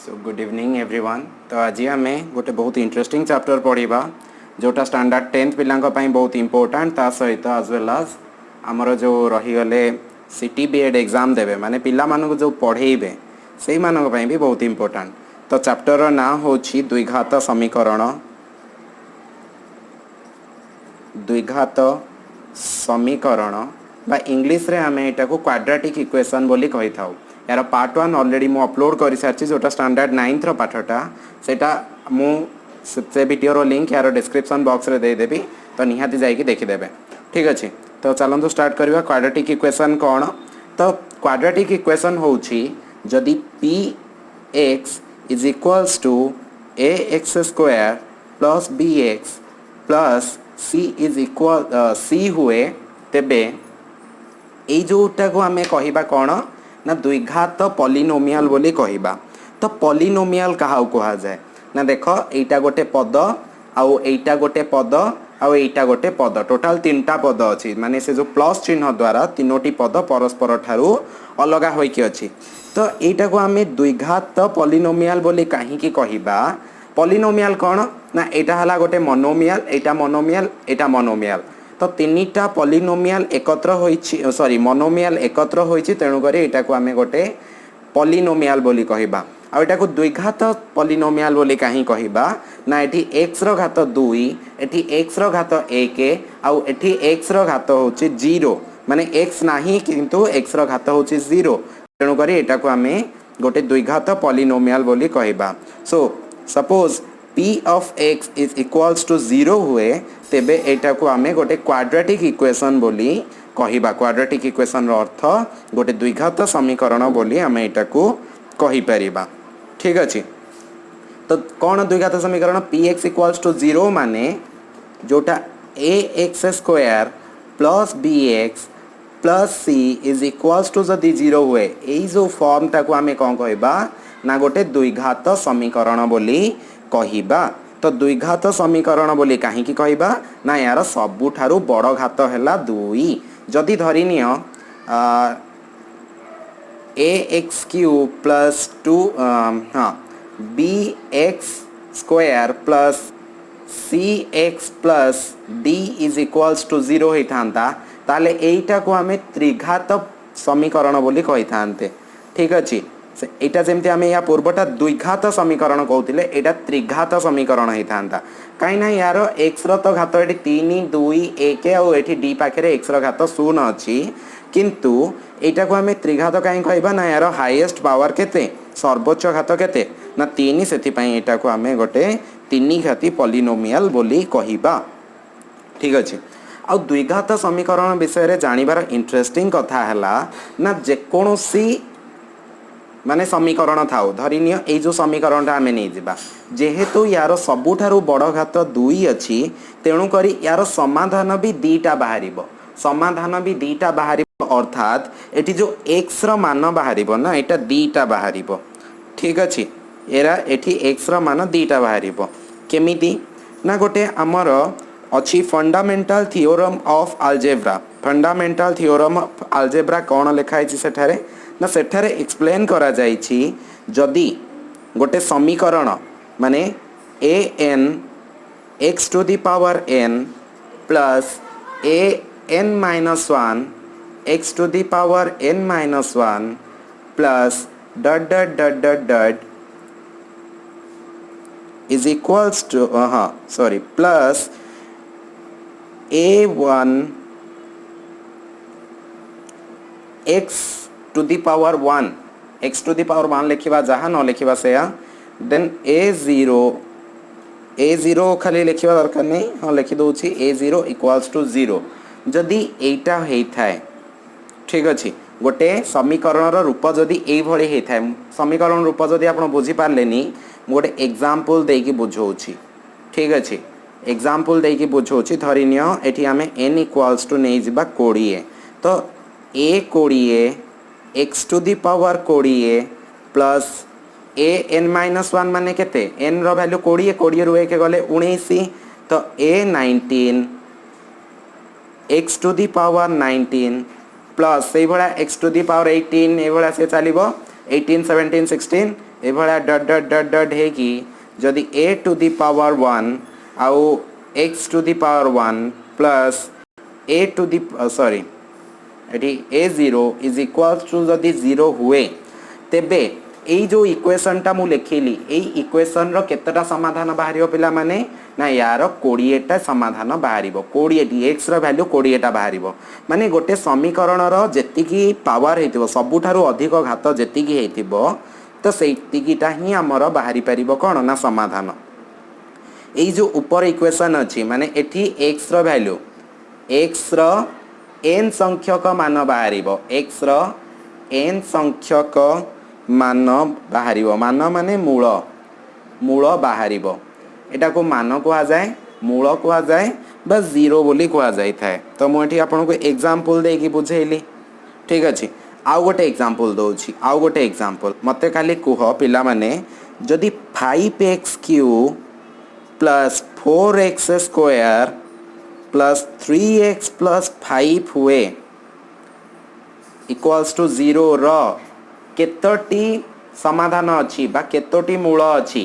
So good evening everyone. तो आज आम गोटे बहुत इंटरेस्टिंग चैप्टर पढ़ा जोटा स्टैंडर्ड 10th पिलांक बहुत इंपोर्टेंट ता सहित आज वेल आज आमर जो रहीगले सिटी बीएड एग्जाम देवे माने पिला मानक जो पढ़ेबे से मानक भी बहुत इंपोर्टेंट। तो चैप्टर ना हूँ द्विघात समीकरण बा इंग्लिश रे आमे एटा को क्वाड्रेटिक इक्वेशन बोली कहि थाउ। यार पार्ट 1 ऑलरेडी मु अपलोड कर सारी जोटा स्टैंडर्ड 9th रो पाठटा सेटा मु से वीडियो रो लिंक यार डिस्क्रिप्शन बॉक्स रे दे देबी तो निहाती जाइए देखिदेवे। ठीक अच्छे तो चलते स्टार्ट करवा। क्वाड्रेटिक इक्वेशन कौन? तो क्वाड्रेटिक इक्वेशन होउछि जदि p x is equals to a x square plus b x plus c is equal c हुए तेबे এই जोटाको आमे कहिबा कौन ना द्विघात पॉलिनोमियल बोली कहिबा। तो पॉलिनोमियल कहा कहा जाए ना देख एटा गोटे पद आउ एटा गोटे पद आउ एटा गोटे पद टोटाल 3टा पद अच्छी माने से जो प्लस चिन्ह द्वारा 3टी पद परस्पर ठारू अलगा होइकी अछि। तो एटा को आमे द्विघात पॉलिनोमियल बोली काहीकि कहिबा। पॉलिनोमियल कौन ना एटा हला गोटे मोनोमियल एटा मोनोमियल एटा मोनोमियल। तो 3टा पॉलिनोमियल एकत्र होइछि सॉरी मोनोमियल एकत्र होइछि तेणु करी एटा को आमे गोटे पॉलिनोमियल बोली कहिबा। आ एटा को द्विघात पॉलिनोमियल बोली काहे कहिबा ना एठी x रो घात 2 एठी x रो घात 1 आ एठी x रो घात होछि 0 माने x नाही किंतु x रो घात होछि 0 तेणु करी एटा को आमे गोटे द्विघात पॉलिनोमियल बोली कहिबा। So suppose p of x is equals to 0 हुए तेबे एटा को आमे गोटे क्वाड्रेटिक इक्वेशन बोली कहिबा। क्वाड्रेटिक इक्वेशन रो अर्थ गोटे द्विघात समीकरण बोली आमे एटा को कहि परिबा। ठीक अछि तो कौन द्विघात समीकरण px इक्वल्स टू 0 माने जोटा ax square plus bx plus c is equals to जदि 0 हुए एई जो फॉर्म टाको आमे कोन कहबा ना गोटे द्विघात समीकरण बोली कहिबा। तो द्विघात समीकरण बोली काहे की कहिबा ना यार सबुठारु बड़ घात हैला 2 जदि धरि नियो ax क्यूब प्लस 2 हाँ bx square plus cx plus d is equals to 0 होई थांता ताले एइटा को हमें त्रिघात समीकरण बोली कहि थांते। ठीक अछि एटा जेमते आमे या पूर्वटा द्विघात समीकरण कहउतिले एटा त्रिघात समीकरण होई थांता काई ना यार x रो तो घात एटी 3 2 1 आ एटी d पाखरे x रो घात 0 अछि किंतु एटा को आमे त्रिघात काई कहबा ना यार हाईएस्ट पावर केते सर्वोच्च घात केते ना 3 सेति पई एटा को आमे गोटे 3 घाती पॉलिनोमियल बोली कहिबा। ठीक अछि आ द्विघात समीकरण विषय रे जानिबार इंटरेस्टिंग कथा हला ना जे कोनोसी माने समीकरण थाउ धरिनियो ए जो समीकरण आम नहीं जिबा जेहेतु यार सबुठारु बड़ घात 2 अछि तेणु करी यार समाधान भी दीटा बाहरिबो समाधान भी दीटा बाहरिबो अर्थात एटी जो x रो मान बाहरिबो ना एटा दीटा बाहरिबो। ठीक अछि एरा एटी x रो मान दीटा बाहरिबो केमिति ना गोटे हमर अछि fundamental theorem of algebra. Fundamental theorem of algebra कोन लिखाइ छि सेठारे ना सेठारे एक्सप्लेन करा जाइछि जदि गोटे समीकरण माने a n x to the power n plus a n minus 1 x to the power n minus 1 plus dot dot dot dot dot is equals to sorry plus a1 x to the power 1 x to the power 1 लिखिबा जहाँ न लिखिबा से then a0 खाली लिखिबा दरकार नहीं हाँ लिखि दउछि a0 equals to 0 जदि एटा हेइ थाए। ठीक अछि गोटे समीकरण रो रूप जदि एई भଳି हेइ थाए समीकरण रूप जदि आपण बुझी पारलेनी गोटे एग्जांपल देई की बुझौछि। ठीक अछि एग्जांपल देई की बुझौछि धरिनियो एठी हमें n इक्वल्स टू नै जिबा 20 तो a 20 x to the power 20 plus a n minus 1 माने केते n रो वैल्यू 20 20 रु 1 गले 19 तो a 19 x to the power 19 plus से भला x टू दी पावर 18 ए भला से चलिबो 18 17 16 ए भला डट डट डट डट हे कि जदि a टू दी पावर 1 आउ x to the power 1 plus a to the sorry एटी a0 इज इक्वल टू जदि 0 हुए तेबे एई जो इक्वेशन टा मु लिखिली एई इक्वेशन रो केतटा समाधान बाहरियो पिला माने ना यार 20 टा समाधान बाहरिबो 20 टी x रो वैल्यू 20 टा बाहरिबो माने गोटे समीकरण रो जेतिकी पावर हेतिबो सबुठारु अधिक घात जेतिकी हेतिबो तो सेतिकीटा ही हमर बाहरी परिबो कोन ना समाधान एई जो ऊपर इक्वेशन अछि माने एठी x रो वैल्यू x रो n संख्यक मान बाहरिबो x रो n संख्यक मान बाहरिबो मान माने मूल मूल बाहरिबो एटा को मान को जाए मूल को जाए बस जीरो बोली को जाय थाए तो मुठी आपन को एग्जांपल दे कि बुझेली ठीक अछि आउ गोटे एग्जांपल दोछि आउ गोटे एग्जांपल मते खाली कुह पिला माने जदि 5x³ plus 4x square plus 3x plus 5 हुए इक्वल्स टू 0 रो केतोटी समाधान अछि बा केतोटी मूल अछि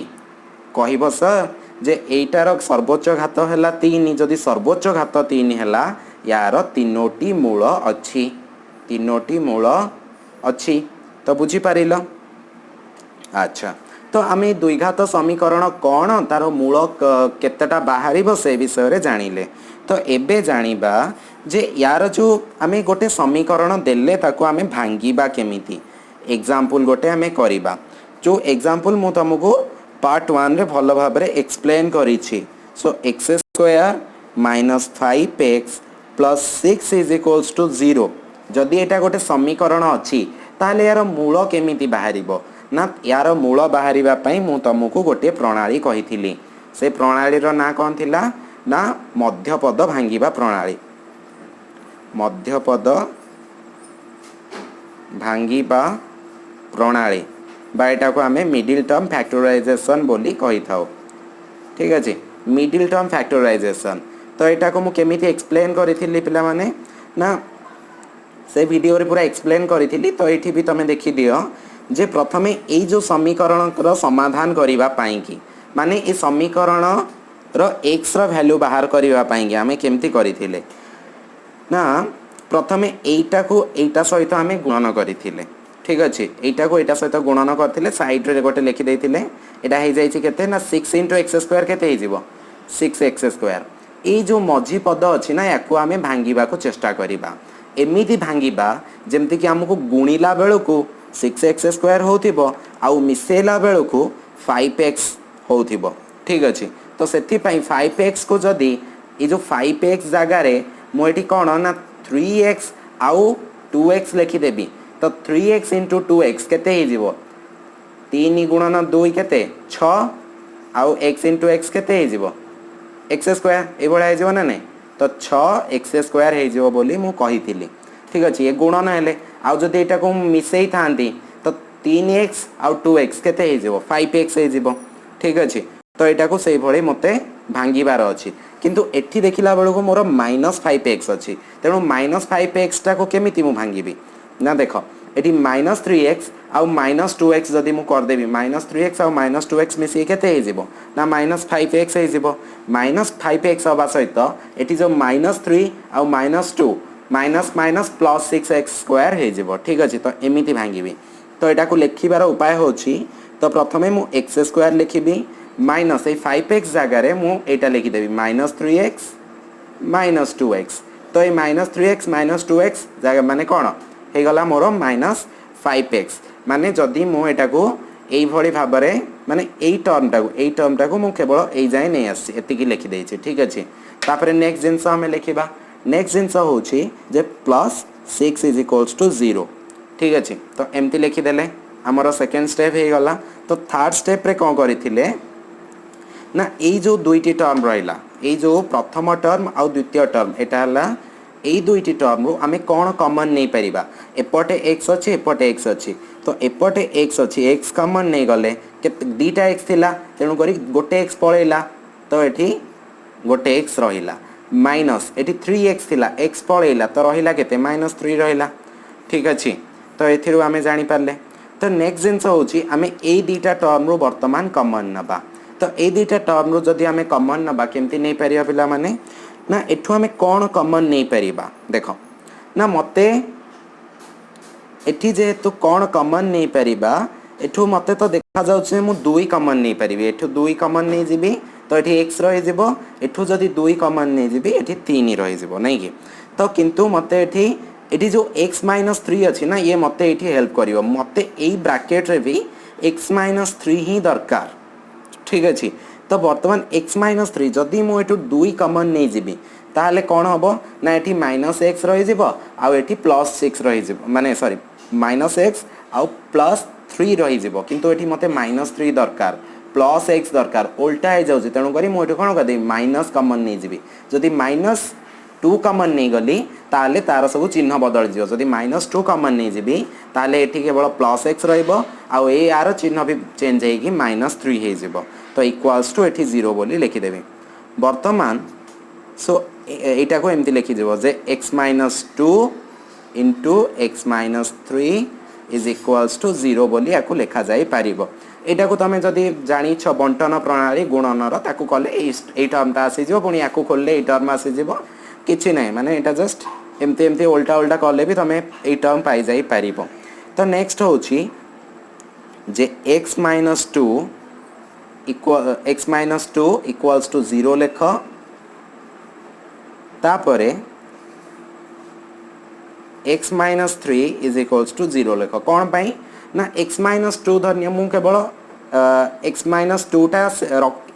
कहिबो सर जे एटार सर्वोच्च घात हैला 3 जदि सर्वोच्च घात 3 हैला यार तीनोटी मूल अछि तीनोटी मूल अछि तो बुझी पारिलो अच्छा तो आमे द्विघात समीकरण कोन तार मूल केतेटा बाहरिबो से विषय रे जानिले तो एबे जानिबा जे यार जो आमे गोटे समीकरण देले ताको आमे भांगीबा केमिति एग्जांपल गोटे आमे करिबा जो एग्जांपल मु तुमको पार्ट 1 रे भलो भाबरे एक्सप्लेन करिछि so x square minus 5x plus 6 is equals to 0 जदि एटा गोटे समीकरण अछि ताले यार मूल केमिति बाहरिबो ना यार मूल बाहरिबा पई मु तुमको गोटे प्रणाली कहिथिली से प्रणाली रो ना कोन थिला ना मध्यपद भांगीबा प्रणाली मध्यपद भांगीबा प्रणाली बायटा को आमे मिडिल टर्म फैक्टराइजेशन बोली कहि थाओ ठीक अछि मिडिल टर्म फैक्टराइजेशन तो एटा को मु केमिति एक्सप्लेन करिथिली पिला माने ना से वीडियो रे पूरा एक्सप्लेन करिथिली तो एठी भी तमे देखि दियो जे प्रथमे एई जो समीकरण रो समाधान करिबा पाई की माने ए समीकरण रो x रो वैल्यू बाहर करिबा पाई की आमे केमिति करिथिले ना प्रथमे एटा को एटा सहित आमे गुणन करिथिले ठीक अछि एटा को एटा सहित गुणन करथिले साइड रे गोटे लिखि देथिले एटा हे जाई छि केते ना 6 * x² केते हे जिवो 6x² ए जो मझी पद अछि ना याको आमे भांगीबा को चेष्टा करिबा एमिति भांगीबा जेमति कि हमको गुणीला बेल को 6x² होथिबो आउ मिसेला बेल को 5x होथिबो ठीक अछि तो सेति पई 5x को जदी ए जो 5x जगह रे मो एठी कोन ना 3x आउ 2x लिखि देबी तो 3x * 2x केते हे जिवो 3 * 2 केते 6 आउ x * x केते हे जिवो x² ए बडा हे जिवो ना नै तो 6x² हे जिवो बोली मु कहिथिली ठीक अछि ए गुणन हेले आउ जदी एटा को मिसेई थांती तो 3x आउ 2x केते हे जिवो 5x हे जिवो ठीक अछि तो एटा को सेई भळे मते भांगीबार अछि किंतु एठी देखिला बेल को मोर -5x अछि तेनु -5x टा को केमिति मु भांगीबी ना देखो एठी -3x आउ -2x जदी मु कर देबी -3x आउ -2x मिसी केते हे जिवो ना -5x हे जिवो -5x हबा सहित एठी जो -3 आउ -2 माइनस माइनस प्लस 6x² हे जिवो ठीक अछि तो एमिति भांगीबी तो एटा को लेखिबार उपाय होछि तो प्रथमे मु x² लिखिबी माइनस ए 5x जगह रे मु एटा लिखि देबी -3x -2x तो ए -3x -2x जगह माने कोन हे गला मोर -5x माने जदी मु एटा को एई भଳି भाबरे माने एई टर्म टा को मु केवल एई जाय नै आसी एति की लिखि देछि ठीक अछि तापरे नेक्स्ट जिंस हमें लिखिबा नेक्स्ट जिंस होछि जे +6 = 0 ठीक अछि तो एमती लिखि देले हमर सेकंड स्टेप हे गला तो थर्ड स्टेप रे कोन करिथिले ना एई जो दुईटी टर्म रहिला एई जो प्रथम टर्म आ द्वितीय टर्म एटा हला एई दुईटी टर्म रो आमे कोन कॉमन नै परिबा एपटे x अछि एपटे x अछि तो एपटे x अछि x कॉमन नै गले के दीटा x थिला तेनु करी गोटे x पळेला तो एठी गोटे x रहिला माइनस एठी 3x थिला x पळेला तो रहिला केते -3 रहिला ठीक अछि तो एथिरु आमे जानि पारले तो नेक्स्ट जिनस होची आमे ए दुईटा टर्म रो वर्तमान कॉमन नबा तो ए दुईटा टर्म रो जदी आमे कॉमन नबा केमती नै परिया पिला माने ना एठू आमे कोन कॉमन नै परिबा देखो ना मते एठी जे तो कोन कॉमन नै परिबा एठू मते तो देखा जाउछे मु दुई कॉमन नै परिबी एठू दुई कॉमन नै जिबी तो एठी x रहि जिवो एठू जदी दुई कॉमन नै जिबी एठी 3 रहि जिवो नै कि तो किंतु मते एठी जो x - 3 अछि ना ये मते एठी हेल्प करिवो मते एई ब्रैकेट रे भी x - 3 ही दरकार ठीक अछि तो वर्तमान x - 3 जदी मु एठू दुई कॉमन नै जिबी ताले कोन हबो ना एठी -x रहि जिवो आ एठी +6 रहि जिवो माने सॉरी -x आ +3 रहि जिवो किंतु एठी मते -3 दरकार +x दरकार उल्टा हे जाउछि तेनु करी मु एठू कोन कदे माइनस कॉमन नै जिबी जदी -2 कॉमन नै गली ताले तार सब चिन्ह बदल जिवो जदी -2 कॉमन नै जिबी ताले एठी केवल +x रहिबो आ ए यार चिन्ह भी चेंज हे कि -3 हे जिवो तो इक्वल्स टू एठी 0 बोली लिखि देबे वर्तमान सो एटा को एमती लिखि देबो जे x - 2 into x - 3 is equals to 0 बोली याकू लिखा जाई पारिबो एटा को तमे जदी जानि छ बंटन प्रणाली गुणनर ताकू कले ए टर्मटा आसी जिवो पुनी याकू खोलले ए टर्म आसी जिवो किछि नै माने एटा जस्ट एमती एमती उल्टा उल्टा कले भी तमे ए टर्म पाई जाई पारिबो तो नेक्स्ट होची जे x - 2 equals to 0 लेख तापरे x - 3 is equals to 0 लेख कौन पाई ना x - 2 धन्य मु केवल x - 2 टा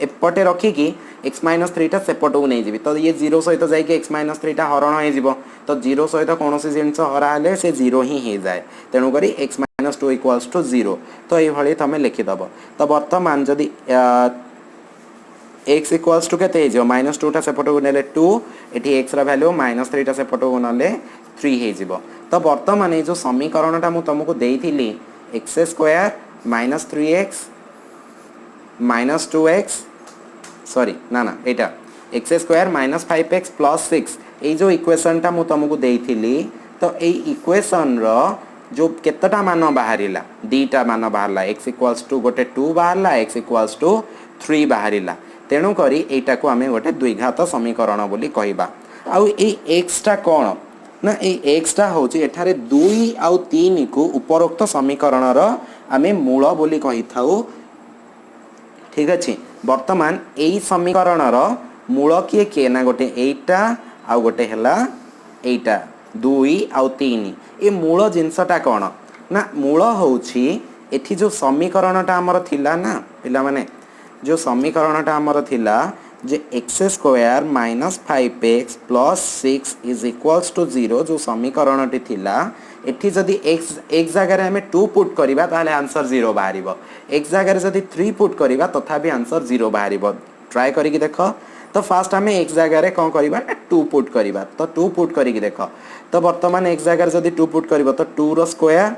एपटे रखी कि x - 3 टा सेपटो नै जिवि तो ये 0 सहित जाई कि x - 3 टा हरण हे जिवो तो 0 सहित कोनोसी जिंस हरा हले से 0 ही हे जाए तेनु करी x - 2 equals to 0 तो ए भली तमे लिखि दबो तो वर्तमान जदी x equals to केते जो -2 टा सेपटो नेले 2 एठी x रा वैल्यू -3 टा सेपटो नले 3 हे जिवो तो वर्तमान ए जो समीकरणटा मु तुमको देइथिली x² - 3x - 2x सॉरी ना ना एटा x² - 5x + 6 ए जो इक्वेशन टा मु तुमको देइथिली तो ए इक्वेशन रो जो केतटा मान बाहरिला दीटा मान बाहरला x = गोटे 2 बाहरला x = 3 बाहरिला तेणु करी एटा को आमे गोटे द्विघात समीकरण बोली कहिबा आउ ए x टा कोन ना ए x टा होची एठारे 2 आउ 3 को उपरोक्त समीकरण रो आमे मूल बोली कहि थाउ ठीक अछि वर्तमान एई समीकरण रो मूल किए ना गोटे एटा आउ गोटे हला एटा 2 आउ 3 ए मूल जिंसटा कोन ना मूल होची एठी जो समीकरणटा हमर थिला ना पिला माने जो समीकरणटा हमर थिला जे x² - 5x + 6 is equals to 0 जो समीकरणटी थिला एठी जदी x जगह रे हमें 2 पुट करिबा ताले आंसर 0 बाहरिबो x जगह रे जदी 3 पुट करिबा तथापि आंसर 0 बाहरिबो ट्राई करी कि देखो तो फास्ट हमें x जगह रे कोन करिबा 2 पुट करिबा तो 2 पुट करी कि देखो तो वर्तमान x जगह रे जदी 2 पुट करिबो तो 2 रो square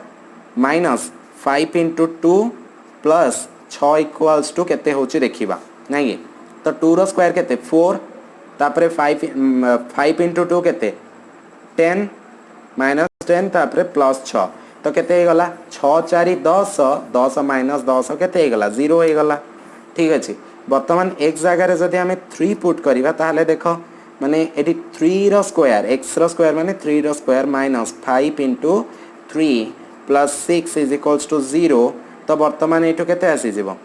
minus 5 * 2 plus 6 equals to केते होची देखिबा नाही तो 2 रो स्क्वायर केते 4 तापरे 5 * 2 केते 10 - 10 तापरे प्लस 6 तो केते हे गला 6 4 10 10 - 10 केते हे गला 0 हे गला ठीक अछि वर्तमान x जगह रे जदी हमें 3 पुट करिबा ताले देखो माने एटी 3 रो स्क्वायर x रो स्क्वायर माने 3 रो square minus 5 * 3 plus 6 is equals to 0 तो वर्तमान एठो केते आसी जिवो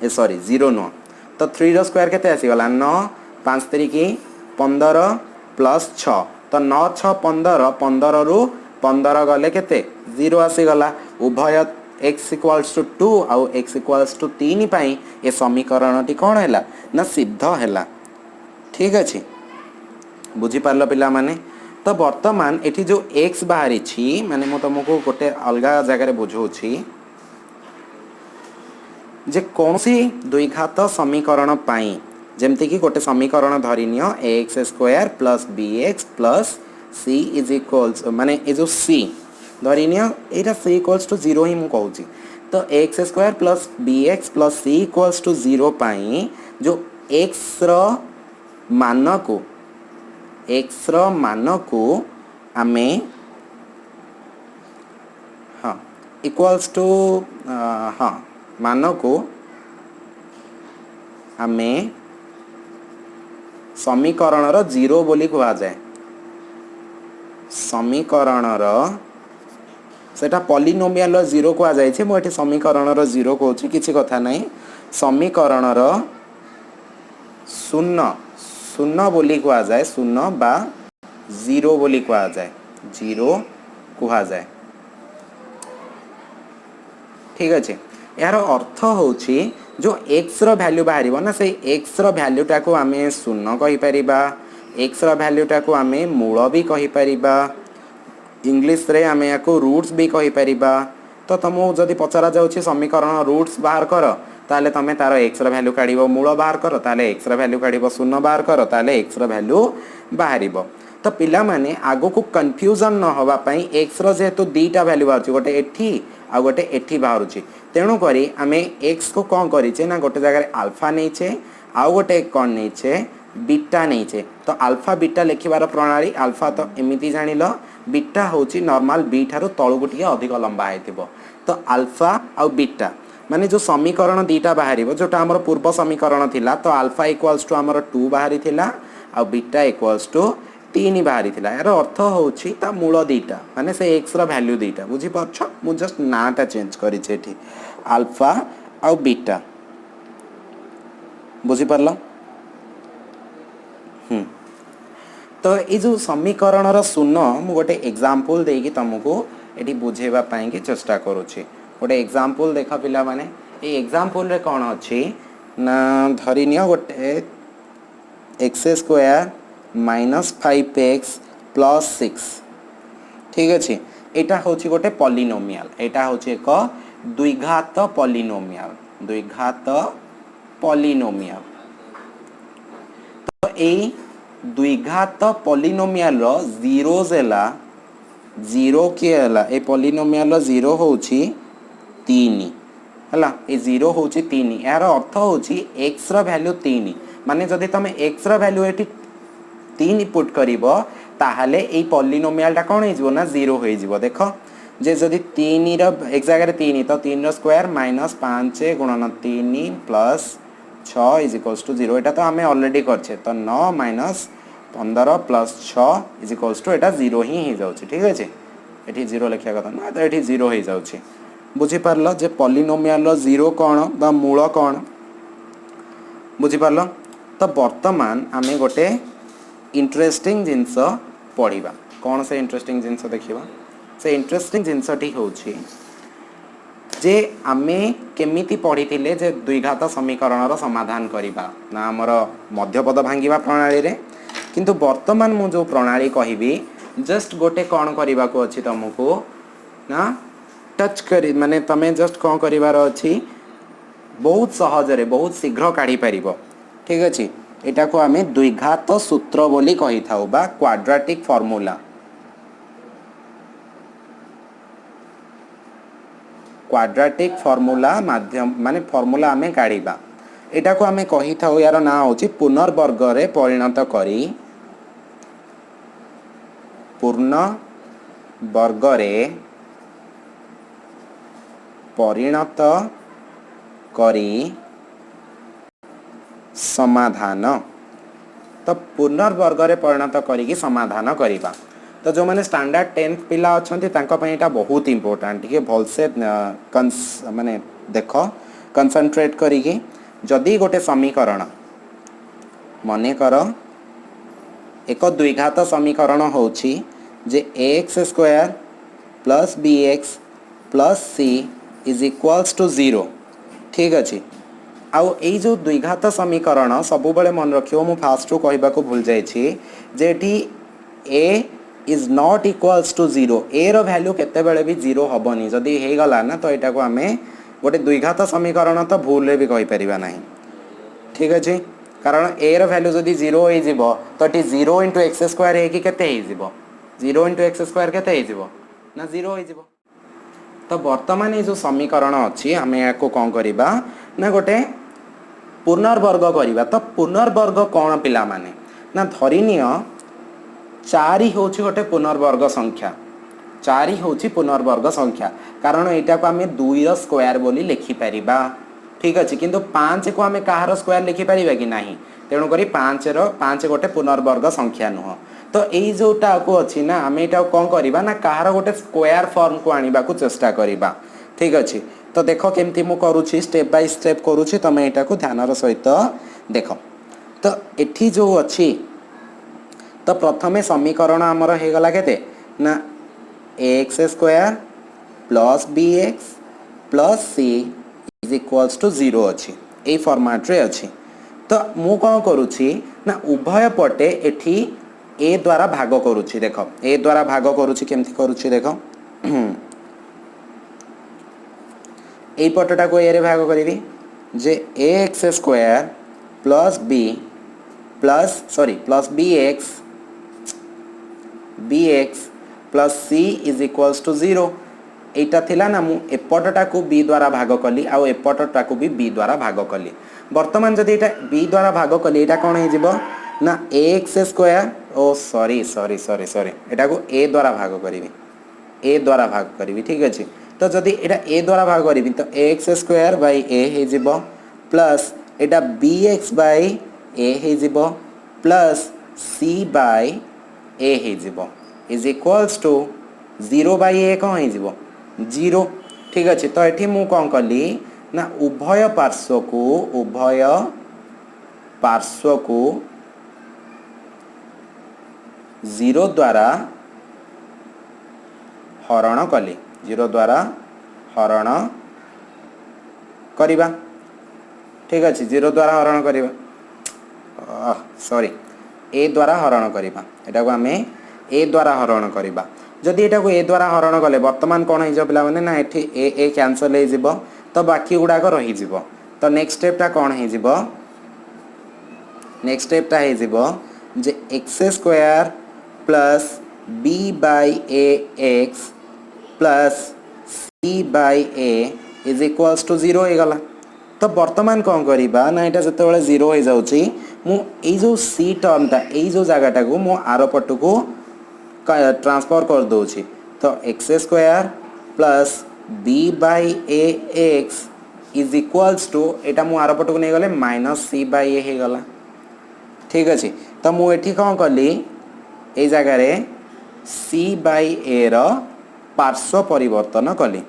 ए सॉरी 0 नो तो 3 रो स्क्वायर केते आसी गला 9 5 3 की 15 प्लस 6 तो 9 6 15 15 रु 15 गले केते 0 आसी गला उभय x = 2 आउ x = 3 पई ए समीकरणटी कोन हैला ना सिद्ध हैला ठीक अछि बुझी पारलो पिला माने तो वर्तमान एठी जो x बाहरी छी माने मो तुमको गोटे अलगा जगह रे बुझौ छी जे कोनसी द्विघात समीकरण पाई जेमति कि गोटे समीकरण धरिनियो ax² + bx + c is equals माने ए जो c धरिनियो एटा c = 0 ही मु कहूची तो ax² + bx + c = 0 पाई जो x रो मान को आमे हाँ इक्वल्स टू हाँ मान को आमे समीकरण रो जीरो बोली कहा जाए समीकरण रो सेटा पॉलिनोमियल जीरो कहा जाए मुझे समीकरण रो जीरो कहूँ किसी कथा नहीं समीकरण रो शून्य शून्य बोली कहा जाए शून्य बा जीरो बोली कहा जाए जीरो कहा जाए ठीक अच्छे यार अर्थ होची जो x रो वैल्यू बाहर ना से x रो वैल्यू टाको आमे शून्य कहि परिबा x रो वैल्यू टाको आमे मूल भी कहि परिबा इंग्लिश रे आमे याको रूट्स भी कहि परिबा तो तुमको जदि पचरा जाउछि समीकरण रूट्स बाहर कर ताले तमे तार x रो वैल्यू काढिबो मूल बाहर कर ताले x रो वैल्यू काढिबो शून्य बाहर कर ताले x रो वैल्यू बाहरिबो तो पिला माने आगो को कंफ्यूजन न होबा पई x रो जेतु दीटा वैल्यू बाहर गोटे एठी आ गोटे एठी बाहरुछि तेणु करी आमे x को कौन करिचे ना गोटे जगह अल्फा नहींचे आउ गोटे कौन नहींचे बीटा नहींचे तो अल्फा बीटा लिखिबार प्रणाली अल्फा तो एमिति जानिल बीटा होची नॉर्मल बी ठारू तळगु टिके अधिक लंबा हेतिबो तो अल्फा आउ बीटा माने जो समीकरण दीटा बाहरिबो जोटा हमर पूर्व समीकरण थिला तो अल्फा इक्वल्स टू हमर 2 बाहरी थिला आउ बीटा इक्वल्स टू 3 बाहरी थिला यार अर्थ होची ता मूल दीटा माने से x रो वैल्यू दीटा बुझी परछ मु जस्ट नाटा चेंज करी छेठी अल्फा आउ बीटा बुझी परला तो ये जो समीकरण रो शून्य मु गोटे एग्जांपल देकी तुमको एठी बुझेबा पई के चेष्टा करूची गोटे एग्जांपल देखा पिला माने ए एग्जांपल रे कोन अछि ना धरिनियो गोटे x स्क्वायर -5x + 6 ठीक अछि एटा होची गोटे पॉलिनोमियल एटा होची एक द्विघात पॉलिनोमियल तो ए द्विघात पॉलिनोमियल रो जीरोज एला जीरो के एला ए पॉलिनोमियल रो जीरो होची 3 हला ए जीरो होची 3 यार अर्थ होची x रो वैल्यू 3 माने जदि तमे x रो वैल्यू एटी 3 पुट करिवो ताहाले ए पॉलिनोमियल टा कोन हे जिवो ना जीरो हे जिवो देखो जे जदि 3 रो एक जगह रे 3 तो 3 रो स्क्वायर -5 गुणन 3 + 6 = 0 एटा तो हमें ऑलरेडी करछे तो 9 - 15 + 6 = एटा 0 ही हे जाउछि ठीक अछि एठी 0 लिखिया कथा ना तो एठी 0 हे जाउछि बुझी परलो जे पॉलिनोमियल रो जीरो कोन बा मूल कोन बुझी परलो तो वर्तमान आमे गोटे इंटरेस्टिंग जिंस पढ़िबा कौन से इंटरेस्टिंग जिंस देखिबा से इंटरेस्टिंग जिंसटी होछि जे आमे केमिति पढ़िथिले जे द्विघात समीकरण रो समाधान करिबा ना हमर मध्यपद भांगिबा प्रणाली रे किंतु वर्तमान मु जो प्रणाली कहिबी जस्ट गोटे कौन करिबा को अछि तुमको ना टच करी माने तमे जस्ट कौन करिवार अछि बहुत सहज रे बहुत शीघ्र काढी परिबो ठीक अछि एटा को आमे द्विघात सूत्र बोली कहि थाउ बा क्वाड्रेटिक फार्मूला क्वाड्रेटिक फार्मूला माध्यम माने फार्मूला आमे काढीबा एटा को आमे कहि थाउ यार ना होची पुनर्वर्ग रे परिणत करी पूर्ण वर्ग रे परिणत करी समाधान तो पुनर्वर्ग रे परिणत करी समाधान करिबा तो जो माने स्टैंडर्ड 10th पिला अछंती तांका पय एटा बहुत इंपोर्टेंट ठीक है भल से माने देखो कंसंट्रेट करी कि जदी गोटे समीकरण मने कर एक द्विघात समीकरण होची जे ax² + bx + c = 0 ठीक अछि आउ ए जो द्विघात समीकरण सब बेले मन रखियो मु फास्ट रो कहबा को भूल जाय छी जेठी a is not equals to 0 a रो वैल्यू केते बेले भी 0 हबनी जदी हे गला ना तो एटा को हमें गोटे द्विघात समीकरण तो भूल रे भी कहि परिबा नाही ठीक अछि कारण a रो वैल्यू जदी 0 होई जिवो तो टी 0 * x² हे कि केते हे जिवो 0 * x² केते हे जिवो ना 0 होई जिवो तो वर्तमान ये जो समीकरण अछि हमें याको कोन करिबा ना गोटे पुनर्वर्ग करिबा तो पुनर्वर्ग कोन पिला माने ना धरिनियो 4 होछि गोटे पुनर्वर्ग संख्या 4 होची पुनर्वर्ग संख्या कारण एटा को आमे 2 रो स्क्वायर बोली लिखि परिबा ठीक अछि किंतु 5 को आमे कहार स्क्वायर लिखि परिबा कि नाही तेणु करी 5 गोटे पुनर्वर्ग संख्या नुह तो एई जोटा को अछि ना आमे एटा कोन करबा ना कहार गोटे स्क्वायर फॉर्म को आनिबा को चेष्टा करबा ठीक अछि तो देखो केमती मु करूची स्टेप बाय स्टेप करूची तमे एटा को ध्यान रो सहित देखो तो एठी जो अछि तो प्रथमे समीकरण हमर हे गला केते ना ax square plus bx plus c is equals to 0 अछि ए फॉर्मेट रे अछि तो मु कोन करूची ना उभय पटे एठी a द्वारा भाग करूची देखो a द्वारा भाग करूची केमती करूची देखो ए पटटा को ए रे भाग करिवि जे ax square plus b plus bx plus c is equals to 0 एटा थिला ना मु एपटटा को b द्वारा भाग कली आ एपटटा को भी b द्वारा भाग कली वर्तमान जदि एटा b द्वारा भाग कली एटा कोन हे जिवो ना ax स्क्वायर ओ सॉरी एटा को a द्वारा भाग करिवि a द्वारा भाग करिवि ठीक अछि तो जदि एटा a द्वारा भाग करिवि तो ax स्क्वायर बाय a हे जिवो प्लस एटा bx बाय a हे जिवो प्लस c बाय a हे जिवो is equals to 0 by a कोन हे जिवो 0 ठीक अछि तो एठी मु कोन कली ना उभय पार्श्व को 0 द्वारा हरण कली 0 द्वारा हरण करिबा ठीक अछि 0 द्वारा हरण करिबा सॉरी a द्वारा हरण करिबा एटा को हमें a द्वारा हरण करिबा जदि एटा को a द्वारा हरण कले वर्तमान कोन हे जो पिला माने ना एठी a कैंसिल हे जिवो तो बाकी गुडा को रही जिवो तो नेक्स्ट स्टेप ता कोन हे जिवो नेक्स्ट स्टेप ता हे जिवो जे x square plus b by ax plus c by a is equals to 0 हे गला तो वर्तमान कोन करिबा ना एटा जते बेले 0 हे जाउची मु ए जो c टर्म ता ए जो जागाटा को मु आरो पट को ट्रांसफर कर दोची तो x square plus b by ax is equals to एटा मु आरो पट को नै गले माइनस c बाय a हे गला ठीक अछि तो मु एठी कोन करली ए जगह रे c बाय a रो पार्श्व परिवर्तन कली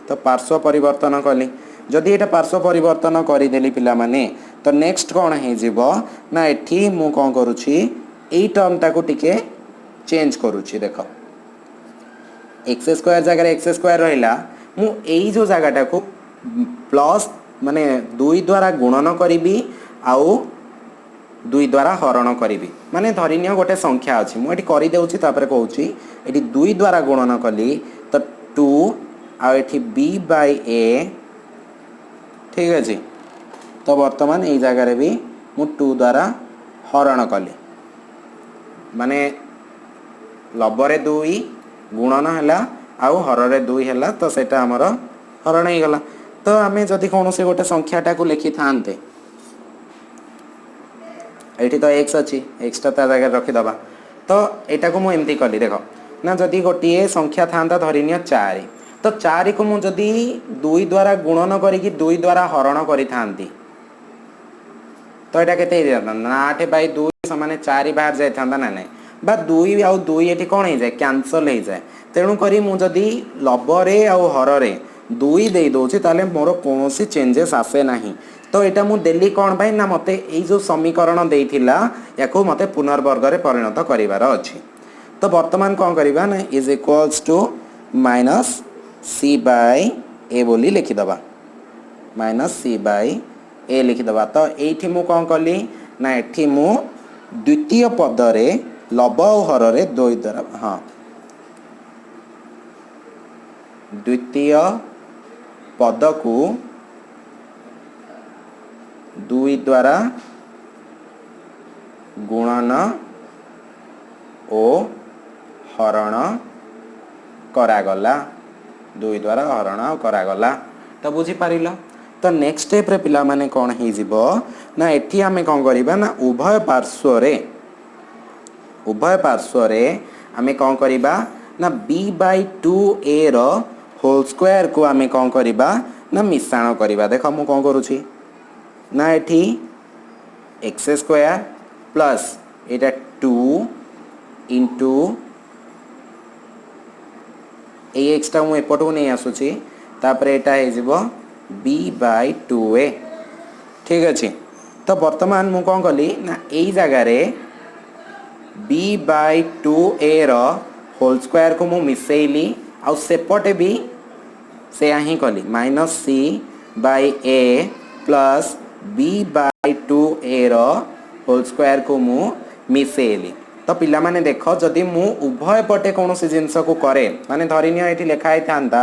तो पार्श्व परिवर्तन कली जदि एटा पार्श्व परिवर्तन करि देली पिला माने तो नेक्स्ट कोन हे जिवो ना एठी मु कोन करूची ए टर्म ता को टिके चेंज करूची देखो x स्क्वायर जगह x स्क्वायर रहिला मु एई जो जगहटा को प्लस माने 2 द्वारा गुणन करिवि आउ 2 द्वारा हरण करिवि माने धरिनियो गोटे संख्या अछि मु एठी करि देउची तापर कहूची एठी 2 द्वारा गुणन कली तो 2 आ एठी b बाय a ठीक अछि तो वर्तमान ए जगह रे भी मु 2 द्वारा हरण कली माने लबरे 2 गुणन हला आउ हररे 2 हला तो सेटा हमर हरण हे गला तो आमे जदि कोनोसे गोटे संख्याटा को लिखि थानते एठी तो x अछि x ता जगह रखि दबा तो एटा को मु एमती कली देखो ना जदि गोटिए संख्या थांता धरिनियो 4 तो 4 को मु जदि 2 द्वारा गुणन करी कि 2 द्वारा हरण करी थांती तो एटा केते हे ना 8 बाय 2 समान 4 बाहर जाय थांता ना नै बा 2 आउ 2 एठी कोन हे जाय कैंसिल हे जाय तेणु करी मु जदि लबरे आउ हररे 2 दे दोची ताले मोर कोनोसी चेंजेस आसे नाही तो एटा मु देली कोन भाई ना मते ए जो समीकरण देइथिला याको मते पुनर्वर्ग रे परिणत करिवार अछि तो वर्तमान कोन करिबा ना is equals to minus c by a बोली लिखि दबा माइनस c बाय a लिखि दबा तो एठी मु कोन कली ना एठी मु द्वितीय पद रे लब और हर रे 2 द्वारा हां द्वितीय पद को 2 द्वारा गुणन ओ हरण करागला 2 द्वारा हरण करागला तो बुझी पारिल तो नेक्स्ट स्टेप रे पिला माने कोन हे जिवो ना एठी हमें कोन करिबा ना उभय पार्श्व रे उभय पार्श्व रे आमे कौन करिबा ना b/2a रो होल स्क्वायर को आमे कौन करिबा ना मिश्रण करिबा। देखो मु कौन करूची ना एठी x square plus iota 2 into ए एक्स टा मु एपटू नहीं आसुची तापर एटा हे जिवो b/2a। ठीक अच्छे तो वर्तमान मु कौन कली ना यही जगह रे b/2a रो होल स्क्वायर को मु मिसेइली आउ सेपटे भी से ही कली -c/a प्लस b/2a रो होल स्क्वायर को मु मिसेइली। तो पिला माने देखो जदि मु उभय पटे कौन सी जिनस को करे माने धरिनिय एठी लिखाई थांता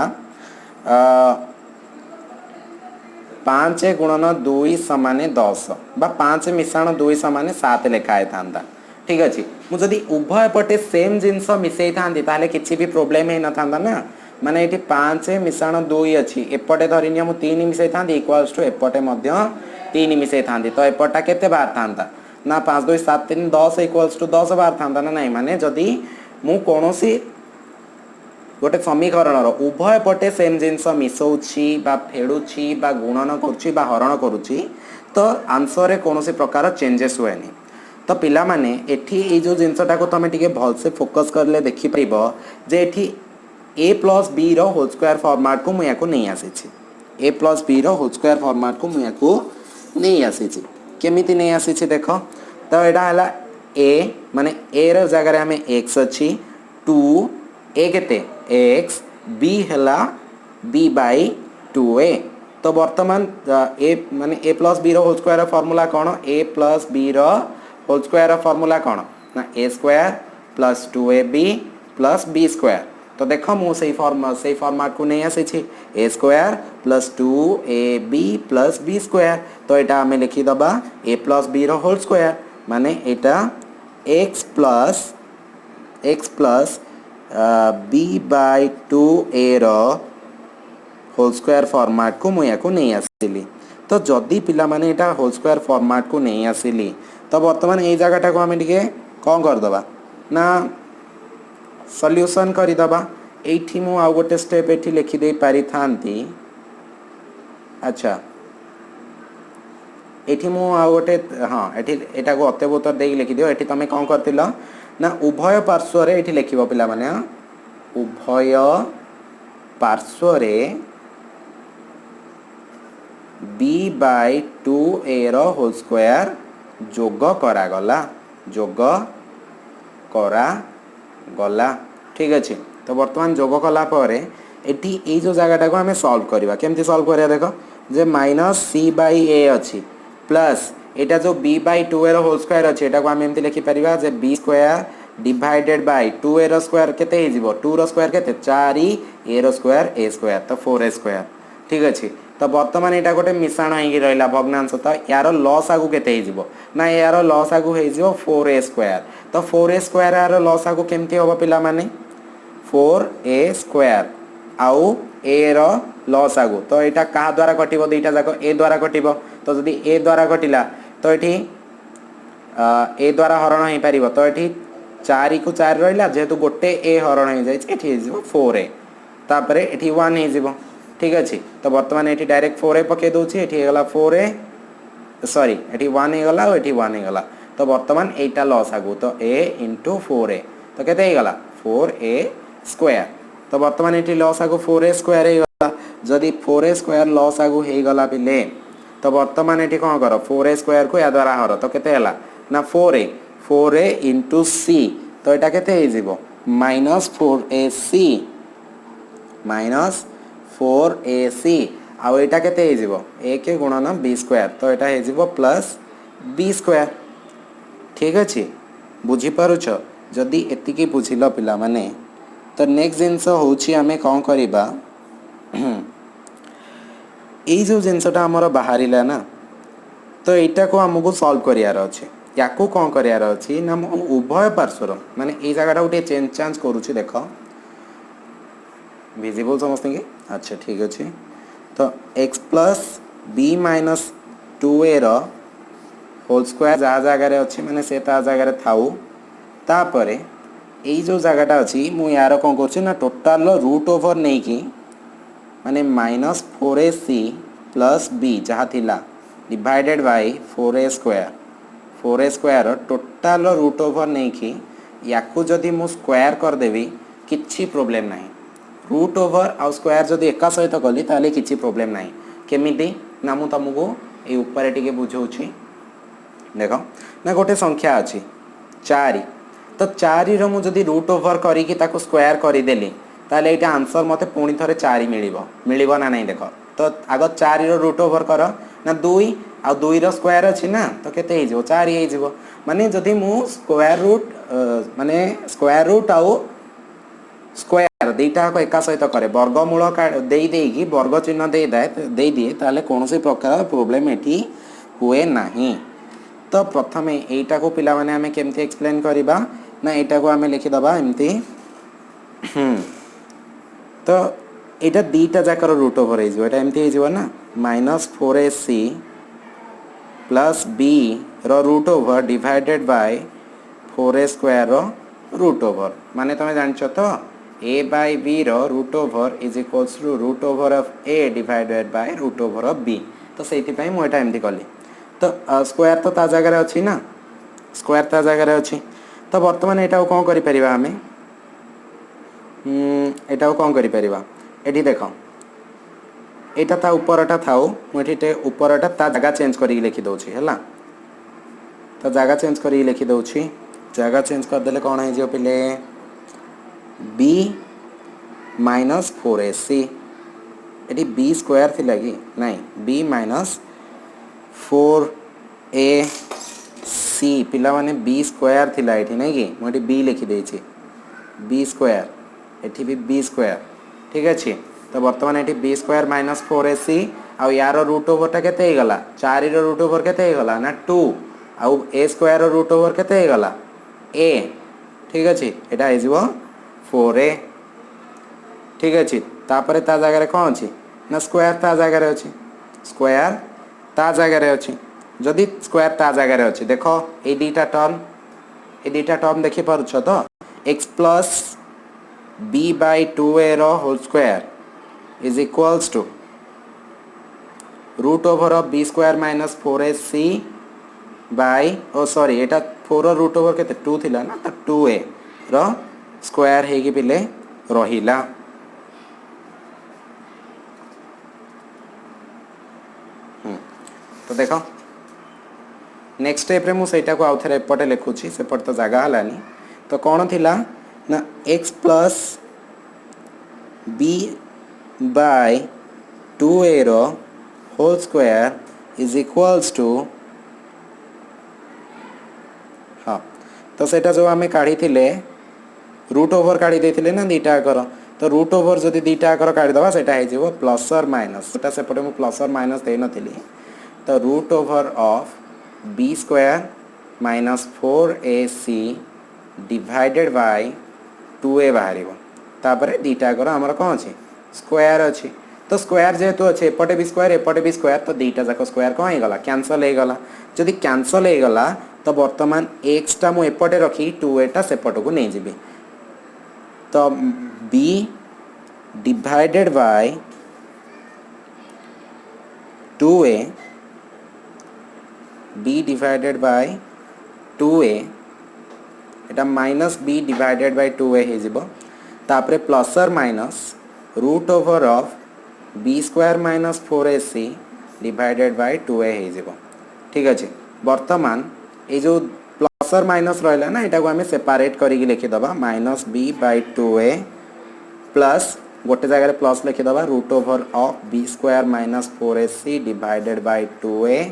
5 गुणन 2 समान 10 बा 5 मिश्रण 2 समान 7 लिखाई थांता। ठीक अच्छे मुझे उभय पटे सेम जिनस मिसई था किसी भी प्रोब्लेम ही न था ना माने ये 5 मिश्रण 2 अच्छी एपटे धरिनिय मु 3 मिसई था इक्वाल्स टू एपटे 3 मिसई था तो एपटा केते बाहर था ना 5 2 7 3 10 इक्वाल्स टू 10 बाहर था ना नहीं माने जदि मु कोनोसी गोटे समीकरण उभय पटे सेम जिनस मिसौछि बा फेडुछि बा गुणन करुछि बा हरण करुछि तो आंसर रे कोनोसी प्रकार चेंजेस हुएनी। तो पिला माने एठी ए जो जिनसटा को तमे टिके भल से फोकस करले देखि परिबो जे एठी a प्लस b रो होल स्क्वायर फॉर्मेट को मुया को नहीं आसीछि a प्लस b रो होल स्क्वायर फॉर्मेट को मुया को नहीं आसीछि केमिति नहीं आसीछि देखो तो एटा हला a माने a रो जगह रे हमें x अछि 2 a केते x b हला b/2a। तो वर्तमान a माने a प्लस b रो होल स्क्वायर फार्मूला कोन a प्लस b रो होल स्क्वायर फार्मूला कौन ना a square plus 2ab plus b square. तो देखो मु से फॉर्मेट को नहीं आसी a square plus 2ab plus b square. तो यहाँ आम लिखी दबा ए प्लस बी रो होल स्क्वायर माने यहाँ x प्लस b/2a रो होल स्क्वायर फॉर्मेट को मुझे को नहीं आसिली। तो जदि पिला माने एटा होल स्क्वायर फॉर्मेट को नहीं आसिली तो वर्तमान ये जगहटा को आम टे कौन करदबा ना सॉल्यूशन करदबा। एठी मु आउ गोटे स्टेप एठी लिखि दे पारि थांती। अच्छा एठी मु आउ गोटे हाँ एठी एटा को अत्यबोतर दे लिखि दियो। एठी तमे कौन करतिलो ना उभय पार्श्व रे एठी लिखिबो पिला माने उभय पार्श्व रे b/2a रो होल स्क्वायर जोग करा गला। ठीक अच्छे तो वर्तमान जोग कला परे एटी ए जो जगहटा को आम सॉल्व करवा केमती सॉल्व करिया देखो जे -c/a अच्छी प्लस एटा जो b/2a रो होल स्क्वायर अच्छे एटा को आम एमती लिखि परिबा जे b square divided by 2a रो स्क्वायर केते हे जिवो 2 रो स्क्वायर केते 4a row square a square तो 4a स्क्वायर। ठीक अच्छे तो वर्तमान यहाँ गोटे मिश्रण हो रहा भग्नांश तो यार लस आगु केते हो ना यार लस आगु हो 4a स्क्वायर। तो 4a स्क्वायर यार लस आगु केमती हम पिला माने 4a स्क्वायर आउ a रो लस आगु तो यहाँ क्या द्वारा कटिबो दुईटा जाक a द्वारा कटिबो। तो जदि a द्वारा कटिला तो ये a द्वारा हरण हो पार तो ये 4 को 4 रहा जेहेतु गोटे a हरण हो जाए 4a तापर ये 1 हो। ठीक अच्छे तो वर्तमान ये डायरेक्ट 4a पके दूसरी ये गला 4a सॉरी ये 1 गला और ये 1 गला। तो वर्तमान यहाँ लस आगु तो a इंटू 4a तो केते गला 4a स्क्वायर। तो वर्तमान ये लस आगु 4a स्क्वायर गला जदि 4a स्क्वायर लस आगु हो गला पिले तो वर्तमान ये कौन कर 4a स्क्वायर को या द्वारा हर तो केते गला ना 4a इंटू c तो यहाँ केते हो -4ac -4ac आउ यहाँ केते हो 1 गुणन b स्क्वायर तो यहाँ हो प्लस b स्क्वायर। ठीक अच्छे बुझीपारुछ जदि एतिकी बुझिल पिला माने तो नेक्स्ट जिनस होची आमे कौन करिबा ये जो जिनसटा आमर बाहरिला ना तो यहाँ को आमको सॉल्व करियार अच्छे या कौन करियार अच्छी ना उभय पार्श्वर माने ये जगह गोटे चेंज चांज करुच्छी देख विजिबल समस्त की। अच्छा ठीक अच्छे तो x प्लस b-2a रो होल स्क्वायर जहाँ जगह अच्छी माने से जगह थाऊ तापरे यही जो जगहटा अच्छी मु यार कौन कर टोटाल रूट ओवर नहीं कि माने -4ac प्लस बी जहाँ थिला divided by 4a square total root over नहीं कि याकू जदि मु स्क्वायर करदेवी किछि प्रोब्लेम नहीं रूट ओवर आ स्क्वायर जदि एका सहित कली ताले किछि प्रोब्लेम नहीं केमिति ना मु तुमको ये ऊपर टिके बुझाऊँगी देख ना गोटे संख्या अच्छी 4 तो 4 रो मुझे रूट ओवर करी स्क्वायर करदेली ताले ये आंसर मते पुणी थे 4 मिल ना नहीं देख तो आग 4 रो रूट ओवर कर ना 2 आ 2 रो स्क्वायर अच्छी ना तो केते 4 हो माने जदि मु स्क्वायर रूट आउ स्क्वायर दुईटा एका सहित करे वर्गमूल दे वर्ग चिन्ह दे दिए ताले कौन प्रकार प्रोब्लेम एटी हुए नहीं। तो प्रथम यहीटा को पिला माने आमे केमती एक्सप्लेन करबा ना एटा को आमे लिखिदबा एमती तो एटा दीटा जाकर रूट ओवर हो एटा एमती हो ना -4ac प्लस बी रो root over divided by 4a square रो रूट ओवर माने तुम जानछ तो a बाय b रो root over is equals to root over of a divided by root over of b तो सेति पई मु एटा एमती कली तो स्क्वायर तो ता जगह अच्छी ना स्क्वायर ता जगह अच्छी तो बर्तमान एटा कौन करि परिबा आमे एटा कौन करि परिबा एठी देखो एटा ता ऊपरटा थाओ मुठीटे ऊपरटा ता जगह चेंज करी लिखि दउछि हैला तो जगह चेंज करी लिखि दउछि जगह चेंज कर देले कोन हे जो पिले b -4ac एठी b स्क्वायर थिला कि नहीं b -4ac पिला माने b स्क्वायर थिला एठी नहीं कि मुठी b लिखि देछि b स्क्वायर एठी भी b स्क्वायर ठीक अछि तो वर्तमान एठी b स्क्वायर -4ac आ यार रूट ओवर टा केते हे गला 4 रो रूट ओवर केते हे गला ना 2 आ a स्क्वायर रो रूट ओवर केते हे गला a ठीक अछि एटा हे जिवो 4a ठीक अछि तापरे ता जगह रे कोन अछि ना स्क्वायर ता जगह रे अछि स्क्वायर ता जगह रे अछि जदि स्क्वायर ता जगह रे अछि देखो ए दीटा टर्म देखि पारुछ तो x plus b by 2a रो whole square is equals to root over of b square -4ac by ओ सॉरी एटा 4 रो रूट ओवर केते 2 थिला ना तो 2a रो स्क्वायर हेगी पिले रहिला तो देखो नेक्स्ट स्टेप रे मु सेटा को आउथरे एपटे लिखुची सेपट तो जगह हलानी तो कौन थिला ना x plus b by 2a रो whole square is equals to हाँ तो सेटा जो आमे काढ़ी थिले रूट ओवर काढ़ी देथिले ना दीटा आकर तो रूट ओवर जदि दीटा आकर काढ़ी दबा सेटा हे जिवो प्लस और माइनस सेटा सेपटे मु प्लस और माइनस दे नथिली तो root over of b square -4ac divided by 2a बाहर तापर दीटा कर आमर कौन अच्छी स्क्वायर अच्छी तो स्क्वायर जेहेतु अच्छे एपटे भी स्क्वायर तो दीटा जाक स्क्वायर कौन होगा कैंसल होगला जदि कैंसल होगला तो बर्तमान x टा मु एपटे रखी 2a टा सेपट को नहीं जीवी तो b divided by 2a b divided by 2a एटा minus b divided by 2a हे जिवो तापरे प्लस और minus root over of b square -4ac divided by 2a हे जिवो ठीक अछि वर्तमान ए जो प्लस और माइनस रहला ना एटा को हमें सेपरेट करी लिखि दबा -b बाय 2a प्लस गोटे जगह रे प्लस लिखि दबा root over of b square -4ac divided by 2a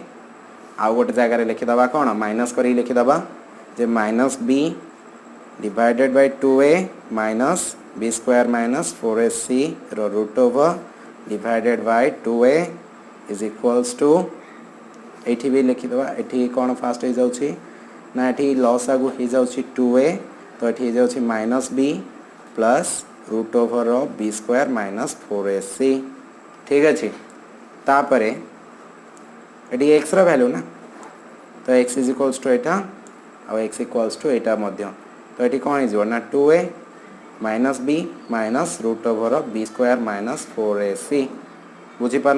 आउ गोटे जगह रे लिखि दबा कोन माइनस करी लिखि दबा जे -b divided by 2a minus b square -4ac रो root over divided by 2a is equals to एठी भी लिखि दबा एठी कोन फास्ट हो जाउची ना एठी लॉस आगु हो जाउची 2a तो एठी हो जाउची -b plus root over of b square -4ac ठीक अछि तापरे एटी x रो वैल्यू ना तो x इज इक्वल्स टू एटा और x इक्वल्स टू एटा मध्य तो ये कौन हो ना 2a minus b minus root over of b square minus 4ac बुझीपार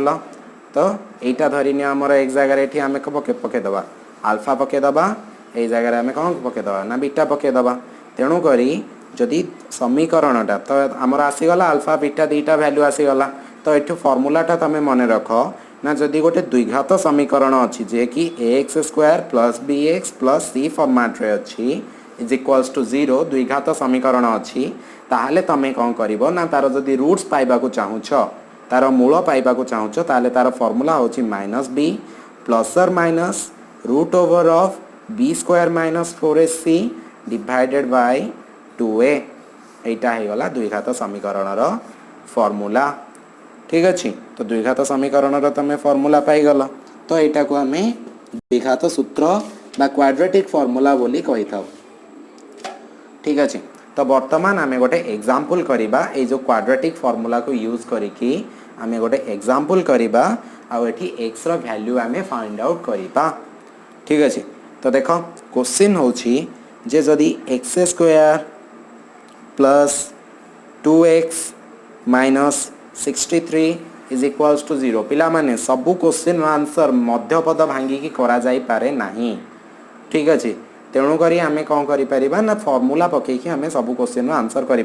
तो यहीटा धरनी आमर एक जगार ये आम पकईदबा आल्फा पकईदबा ये जगार आम कौन पकईदबा ना बीटा पकईदबा तेणुक जदि समीकरणटा तो आमर आसीगला आल्फा बीटा दुईटा भैल्यू आसीगला तो ये फर्मूलाटा तुम मन रख ना जदि गोटे द्विघात समीकरण अच्छी जे कि x square plus b x plus c फर्माट्रे अच्छी इज इक्वल्स टू 0 द्विघात समीकरण अच्छी ताहले तमें कौन कर ना तार जदि रूट्स पाइबा चाहूच तार मूल पाइबा चाहूच ताहले तार फर्मूला होची माइनस बी प्लस और minus root over of b square minus 4ac divided by 2a एटा हो गला द्विघात समीकरण फर्मूला ठीक अच्छे तो द्विघात समीकरण तुम फर्मूला पाईगल तो यहाँ को आम द्विघात सूत्र बा क्वाड्रेटिक फर्मूला बोली कही था ठीक अच्छे तो बर्तमान आम गोटे एग्जाम्पल करवा ये जो क्वाड्रेटिक फर्मूला को यूज करिकी आम गोटे एग्जाम्पल करवा आउ एठी एक्स रो वैल्यू आम फाइंड आउट करवा ठीक अच्छे तो देख क्वेश्चन होची जे जदि x square plus 2x minus 63 is equals to 0 पिला माने सबू क्वेश्चन आंसर मध्यपद भांगिकी करा जाई पारे नाही ठीक अच्छे तेणुक आम कौन कर ना फर्मूला पकईकि आम सब क्वेश्चन आंसर कर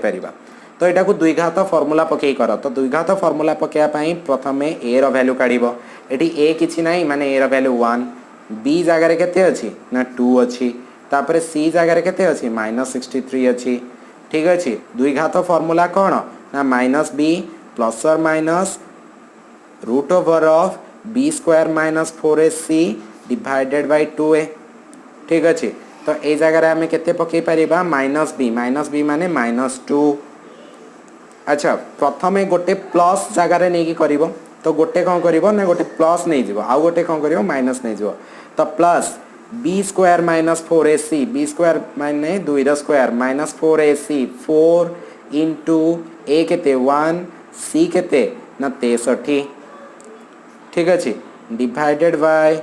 तो यहाँ को द्विघात फर्मूला पकई कर तो द्विघात फर्मूला पकड़ापी प्रथम ए रैल्यू काढ़ ये ए कि ना माने ए रैल्यू 1 बी जगार के अच्छी ना 2 अच्छी तापर सी जगार के अच्छी माइनस 63 अच्छी ठीक अच्छे द्विघात फर्मूला कौन ना माइनस बी प्लस और minus root over of b square minus 4ac divided by 2a ठीक अच्छे तो ये जगार आम के पकई पार माइनस बी माने माइनस 2 अच्छा प्रथम गोटे प्लस जगार नहीं कर तो गोटे कौन कर ना गोटे प्लस नहीं जीव आउ गोटे कौन कर माइनस नहीं जीव तो plus b square minus 4ac b square माने 2 स्क्वायर माइनस 4ac 4 इंटू ए केते 1 सी केते ना 63 ठीक अच्छे डिवाइडेड बाय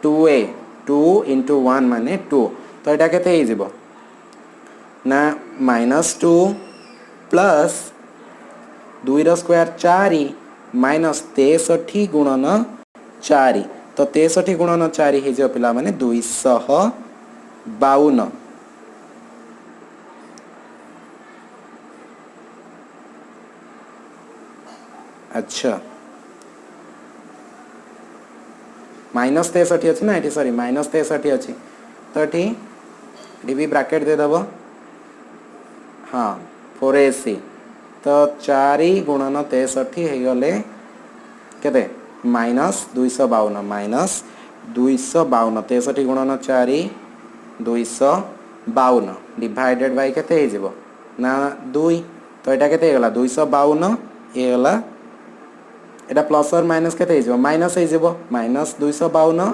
2a 2 इंटू 1 माने 2 तो यहाँ केते हो ना माइनस 2 प्लस 2 स्क्वायर 4 माइनस 63 गुणन 4 तो 63 गुणन 4 हो पिला माने 252 अच्छा माइनस 63 अच्छी ना ये सॉरी माइनस 63 अच्छी तो ये भी ब्रैकेट दे दब हाँ 4ac तो 4 गुणन 63 हो गले केते माइनस 252 माइनस 252 63 गुणन 4 252 डिवाइडेड बाय केते हो ना 2 तो यहाँ केते गला 252 ये गला एटा प्लस और माइनस केते हो माइनस हो माइनस 252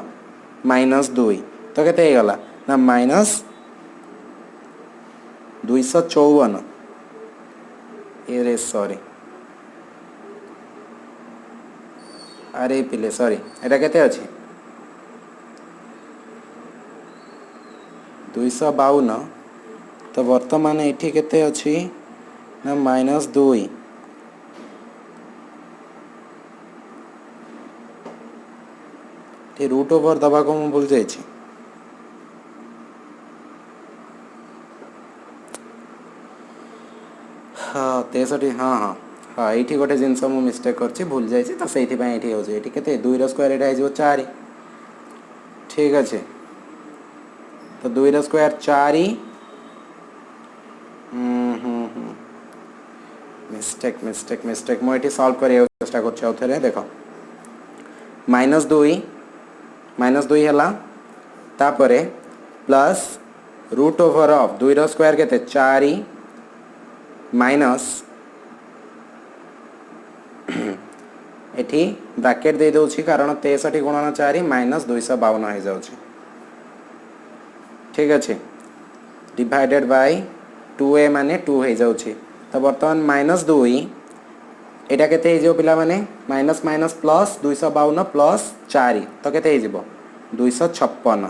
माइनस 2 तो केते गला ना माइनस 254 ए सॉरी अरे पिले सॉरी एटा केते अछि 252 तो वर्तमान एठी केते अछि ना माइनस 2 टी रूट ओवर दबा को मु भूल जाई छी हाँ 63 हाँ हाँ हाँ ये गोटे जिनस मु मिस्टेक कर भूल जाइए तो से ये के 2 स्क्वायर यहाँ हो 4 ठीक अच्छे तो 2 स्क्वायर 4 मिस्टेक मिस्टेक मिस्टेक मुझे सॉल्व कर चेष्टा कर देख माइनस 2 है तापर plus root over of 2 square के 4 माइनस एठी ब्रैकेट दे दउछि कारण 63 गुणन 4 माइनस 252 हो जाउछि ठीक अच्छे डिवाइडेड बाय 2a माने 2 हो जाउछि तो बर्तमान माइनस 2 एटा केते हो पिला माने माइनस माइनस प्लस 252 प्लस 4 तो केते हो 256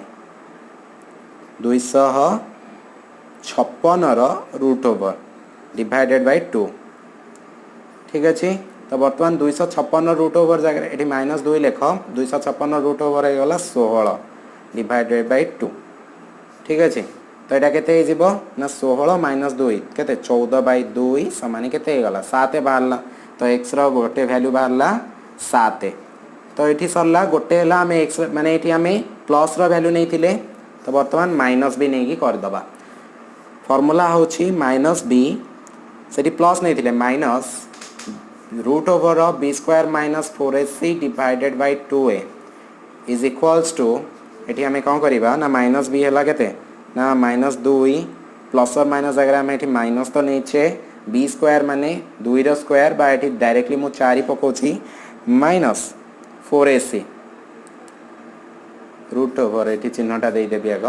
56 रूट ओवर डिवाइडेड बाय 2 ठीक अच्छे। तो बर्तमान 256 रूट ओवर जगह ये -2 लेख 256 रूट ओवर हो गला 16 डिवाइडेड बाय 2 ठीक अच्छे। तो यहाँ के ना 16 - 2 के 14 बाय 2 सामान के 7 बाहर। तो एक्स रोटे भैल्यू बाहर 7। तो ये सरला गोटे आम एक्स माने ये आम प्लस रैल्यू नहीं तो बर्तमान माइनस भी नहीं करदे फर्मूला हूँ -b से प्लस नहीं minus root over b square - 4ac divided by 2a is equals to ये आम कौन करवा ना -b है के ना -2 प्लस और माइनस जगह आम ये माइनस तो नहीं बी स्क्वायर माने 2 स्क्वायर बा ये डायरेक्टली मु 4 पकाउची -4ac रूट ओवर ये चिन्हटा देदेवी आग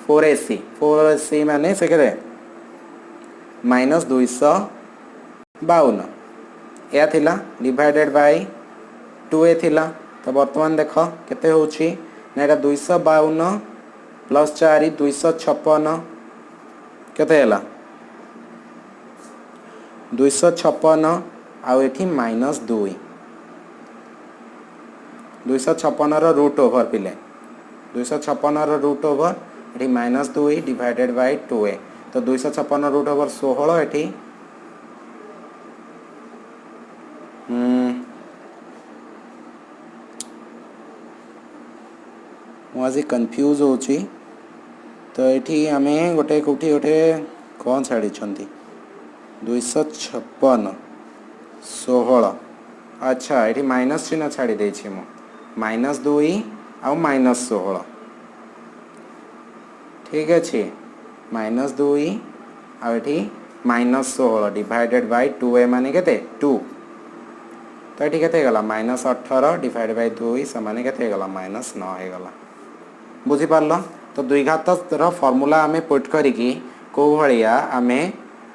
4ac माने से के -252 या थिला डिवाइडेड बाय 2a थिला। तो बर्तमान देख केते होची ना एटा 252 प्लस 4 256 केते हला 256 आउ एठी -2 256 रो रूट ओवर पिले 256 रो रूट ओवर ये -2 डिवाइडेड बाय 2a। तो 256 रूट ओवर 16 एठी मुझे कन्फ्यूज होची। तो ये आम गोटे कौटी गोटे कौन छाड़ी 256 16 अच्छा ये माइनस चिन्ह छाड़ी देछि मु -2 आउ -16 ठीक अच्छे -2 आउ ये -16 डिवाइडेड बाय 2a माने केते 2। तो ये केते गला -18 डिवाइडेड बाय 2 समान केते गला -9 हे गला बुझी पारल। तो द्विघात फॉर्मूला आमे पुट करिकी को भलिया आमे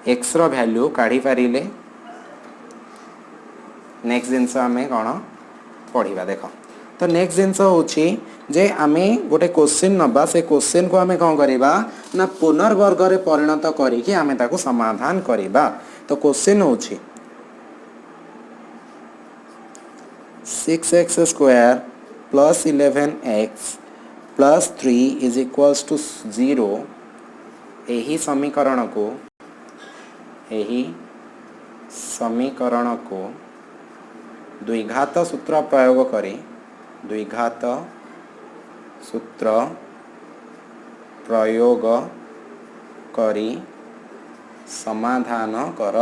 एक्स रो वैल्यू काढ़ी पारिले। नेक्स्ट जिनस आमे कौन पढ़ा देख। तो नेक्स्ट जिनस होची जे आमे गोटे क्वेश्चन नबा से क्वेश्चन को आमे कौन करिबा ना पुनर्वर्ग रे परिणत करिकी आमे ताको समाधान करिबा। तो क्वेश्चन होची 6x square plus 11x plus 3 is equals to 0 यही समीकरण को द्विघात सूत्र प्रयोग करी द्विघात सूत्र प्रयोग करी समाधान कर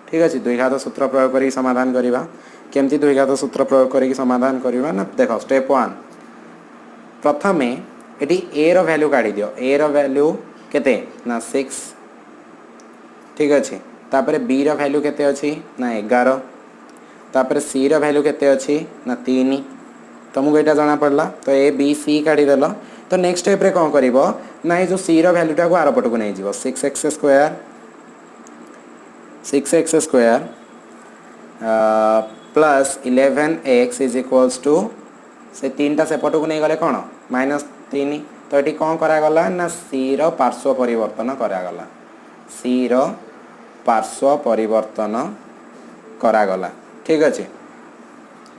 ठीक अच्छे। द्विघात सूत्र प्रयोग करी समाधान करवा केमती द्विघात सूत्र प्रयोग करी समाधान करवा ना देख स्टेप 1 प्रथमे ये ए रो वैल्यू काढ़ी दियो ए रो वैल्यू केते ना 6 ठीक अच्छे। तापर बी रो वैल्यू केते अच्छी ना 11 तापर सी रो वैल्यू केते अच्छी ना 3 तुमको यहाँ जना पड़ला। तो ए बी सी काढ़ी देल। तो नेक्स्ट स्टेप रे कौन करिवो ना जो सी रो वैल्यूटा को आर पट को नहीं जीवो 6x square plus 11x is equals to से 3टा सेपट को नहीं गले कौन -3। तो ये कौन करागला ना सी रो पार्श्व परिवर्तन करागला सी रो पार्श्व परिवर्तन करागला ठीक अच्छे।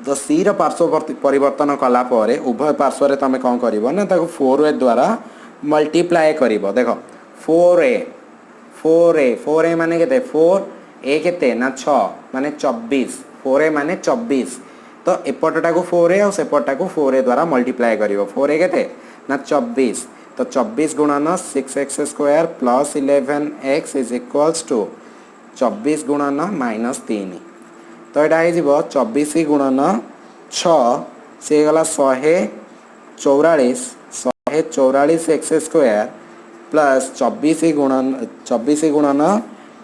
तो सी रो पार्श्व परिवर्तन कला परे उभय पार्श्व रे तमे कौन करिवो ना ताको 4a द्वारा मल्टीप्लाई करिवो। देखो 4a माने केते 4a केते ना 6 माने 24 4a माने 24। तो एपटटा को 4a और सेपटटा को 4a द्वारा मल्टीप्लाई करिवो 4a केते ना 24। तो 24 गुणन 6x square plus 11x is equals to 24 गुणन -3। तो यहाँ हो 24 गुणन 6 से गला 144 एक्स स्क्वायर प्लस 24 गुणन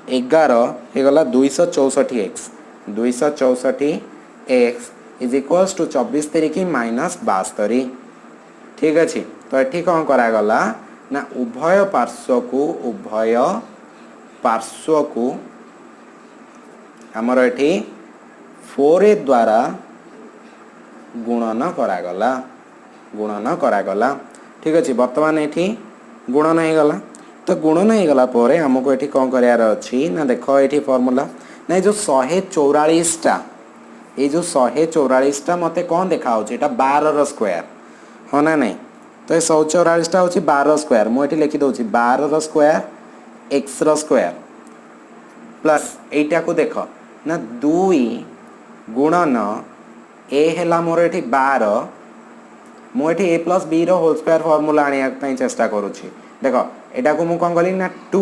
11 गला 264 एक्स इज इक्वल्स टू 24 तिरिकी -72 ठीक अच्छे। तो ये कौन करागला ना उभय पार्श्व को आमर ये 4a द्वारा गुणन करागला ठीक अच्छे। बर्तमान ये गुणन हो गला तो गुणन हो गला पर आमको ये कौन करार अच्छी ना देख ये फर्मूला ना जो 144टा ये जो 144टा मत कौन देखा यहाँ 12 स्क्वायर हाँ ना नहीं तो ये 144टा हूँ 12 स्क्वायर मुझे लिखिदे 12 square x square plus iota को देख ना 2 गुणन ए है मोर ये 12 मुझे ए प्लस बी रोल स्क्वायर फर्मूला आने चेष्टा करुँची देख यहाँ को मुझे कौन कली ना 2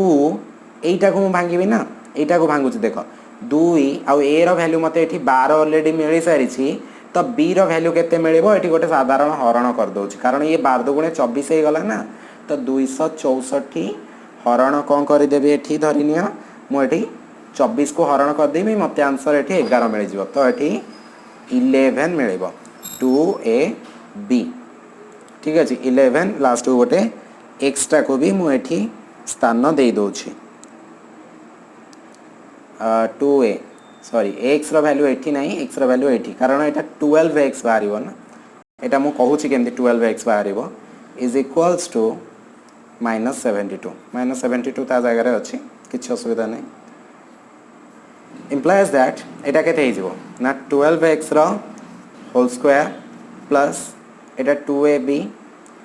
यटा को मुझे भांगी ना यहाँ को भांगुची देख 2 आउ ए रैल्यू मत ये 12 अलरेडी मिल सारी तो बी रैल्यू के मिले ये गोटे साधारण हरण करदे कारण ये 12 दुगुणे 24 हो गला ना तो 264 हरण कौन करदेवि ये धरनी मुझे 24 को हरण करदेवि मत आंसर ये 11 मिल जाव तो ये 11 मिल 2AB ठीक अच्छे 11 लास्ट को गोटे एक्सट्रा को भी मुझे स्थान दे दूची 2A sorry x value eighty ना एक्स वैल्यू एटी कारण यहाँ 12x बाहर ना यहाँ मुझे कहूँ केमती 12x बाहर इज इक्वल्स टू -72 ता जगह अच्छी किसी असुविधा नहीं इम्प्लाइज दैट यहाँ के ना 12x होल स्क्वायर प्लस यहाँ 2AB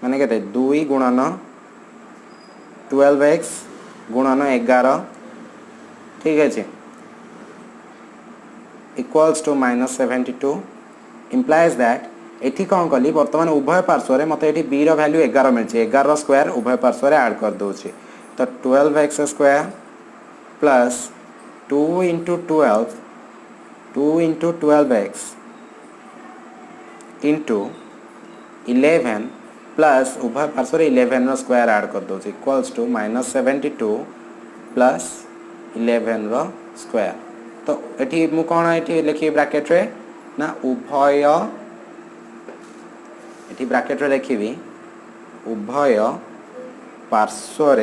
माने के 2 गुणन 12x गुणन 11 ठीक अच्छे इक्वल्स टू -72 इम्प्लाइज दैट एटी कौन कली बर्तमान उभय पार्श्व मत ये बी रैल्यू 11 मिली 11 स्क्वायर उभय पार्श्व ऐड कर दूसरी तो 12x square plus 2 into 12x into 11 plus उभय पार्श्व 11 स्क्वायर ऐड कर दूसरी इक्वल्स टू -72 प्लस 11 स्क्वायर तो ये मु कौन ये लिखी ब्रैकेट रे ना उभय ये ब्रैकेट रे लिखी उभय पार्श्व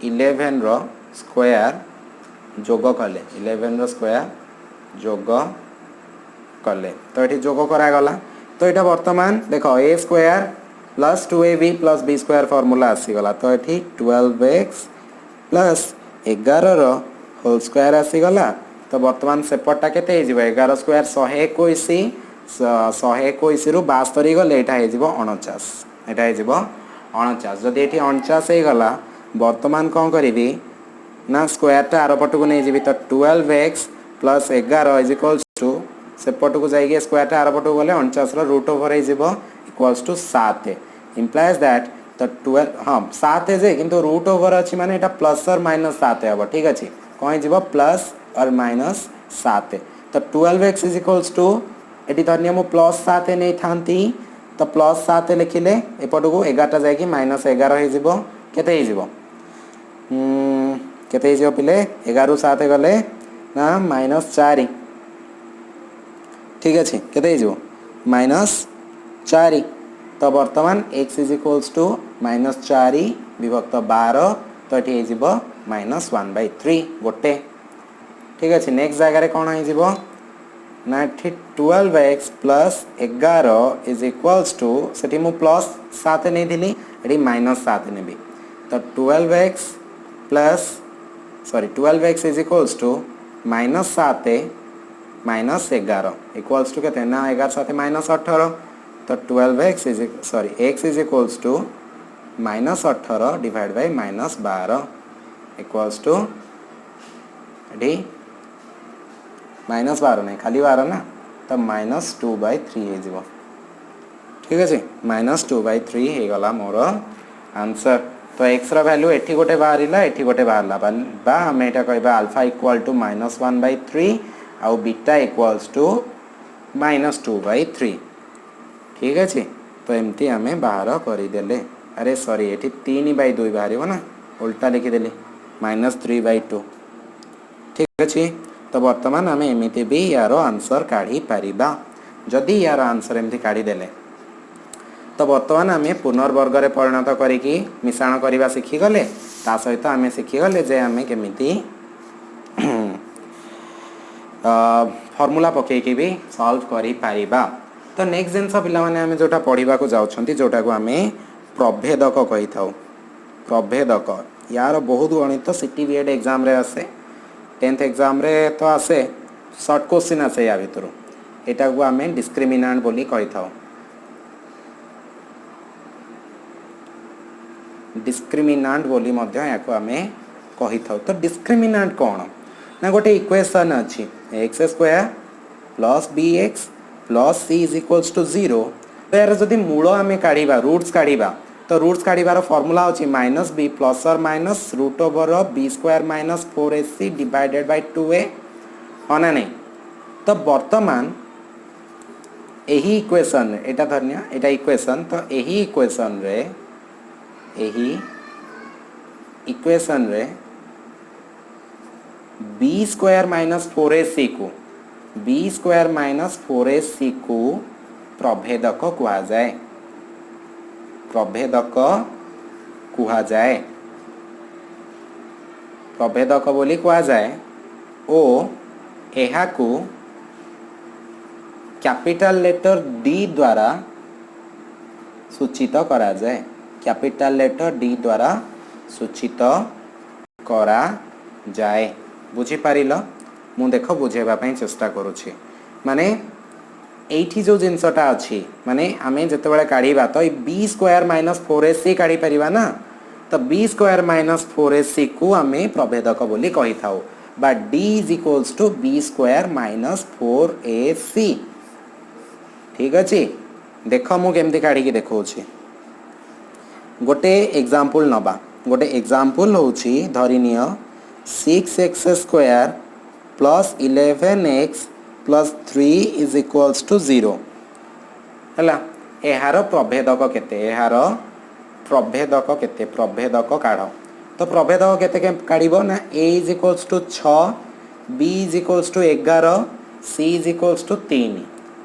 11 स्क्वायर जोग कले 11 स्क्वायर जोग कले तो ये जोग करागला तो यहाँ बर्तमान देख a square plus 2AB plus b square formula आसीगला तो ये 12x प्लस 11 होल स्क्वायर आसीगला तो बर्तमान सेपटा के 11 स्क्वायर 121 121 रु 72 गले यहाँ 49 यहाँ 49 जदि ये 49 हो गला बर्तमान कौन करी ना स्क्वायरटा आर पट को नहीं जी तो 12x plus 11 is equals to सेपट को जाइए स्क्वायरटा आर पट को गले 49 रूट ओवर हो इक्वल्स टू 7 इम्प्लाइज दैट तो 12 हाँ 7 है किंतु रूट ओवर अच्छी माने এটা प्लस और माइनस 7 हम ठीक अच्छे कौन जीव प्लस और माइनस 7 तो 12x इज इक्वल्स टू ये धरनी मुझे प्लस 7 नहीं था तो प्लस 7 लिखिले एपट को 11टा जाकि -11 हो केते पिले 11 7 गले ना -4 ठीक अच्छे केते -4 तो बर्तमान x इज इक्वल्स टू -4 विभक्त 12 तो ये -1/3 गोटे ठीक अच्छे नेक्स्ट जगह कौन हो ना 12x plus 11 is equals to से प्लस 7 नहीं थी ये -7 नेबी तो 12x plus sorry 12x is equals to -7 -11 equals to के ना 11 7 -18 तो 12x इज sorry x is equals to -18 divide by -12 equals to डी -12 नहीं खाली 12 ना तो -2/3 हो ठीक अच्छे -2/3 हो गला मोर आंसर तो x वैल्यू एठी गोटे बाहरिला एठी गोटे बाहरला बा हमें एटा कहबा अल्फा इक्वल टू -1/3 आउ बीटा इक्वल्स टू -2/3 ठीक अच्छे तो एमती आमे बाहर करदेले अरे सॉरी ये 3/2 बाहर ना उल्टा लिखिदेली -3/2 ठीक अच्छे तो बर्तमान आम एमती भी यार आंसर काढ़ी पारिबा जदि यार आंसर एमती काढ़ीदेले तो बर्तमान आम पुनर्वर्ग रे परिणत करिकी मिश्रण करवा शिखीगले ता सहित आम शिखीगले जे आम केमिति फर्मूला पकईकी भी सॉल्व करि पारिबा तो नेक्स्ट जिनस पिला माने आम जोटा पढ़ा जाऊँ जोटा को आम प्रभेदक कही था प्रभेदक यार बहुत गणित सिटी बीएड एग्जाम रे आसे 10th एग्जाम रे तो आसे शॉर्ट क्वेश्चन आसे या भितर एटा को आमे डिस्क्रिमिनेंट बोली कही था डिस्क्रिमिनेंट बोली मध्य याको आमे कही था तो डिस्क्रिमिनेंट कौन ना गोटे इक्वेशन अच्छी x square plus b x plus c is equals to 0 तो यार जदि मूल आम काढ़ा रूट्स काढ़ा तो रूट्स काढ़ार फर्मूला अच्छी माइनस बी प्लस और minus root over b square minus 4ac divided by 2a हाँ ना नहीं तो बर्तमान यही इक्वेशन एटा धन्य एटा इक्वेशन तो यही इक्वेशन रे बी स्क्वायर माइनस 4ac को बी स्क्वायर माइनस 4ac को प्रभेदक कुहा जाए प्रभेदक कुहा जाए प्रभेदक बोली कुहा जाए ओ एहा को कैपिटल लेटर डी द्वारा सूचित करा जाए कैपिटल लेटर डी द्वारा सूचित करा जाए बुझी पारिल मु देख बुझेबा पई चेष्टा करूछि माने एठी जो जिनसटा अछि माने आमे जतेबेले काढीबा तो बी स्क्वायर माइनस 4ac काढी परिबा ना तो बी स्क्वायर माइनस 4ac को आमे प्रभेदक बोली कहि थाउ बा d is equals to b square minus 4ac ठीक अछि देख मु केमती काढी के देखौछि गोटे एग्जांपल नबा गोटे एग्जांपल होछि धरिनियो 6x square plus 11x plus 3 is equals to 0 हला एहार प्रभेदक केते एहार प्रभेदक केते प्रभेदक काढ तो प्रभेदक केते काढिबो ना a is equals to 6 b is equals to 11 c is equals to 3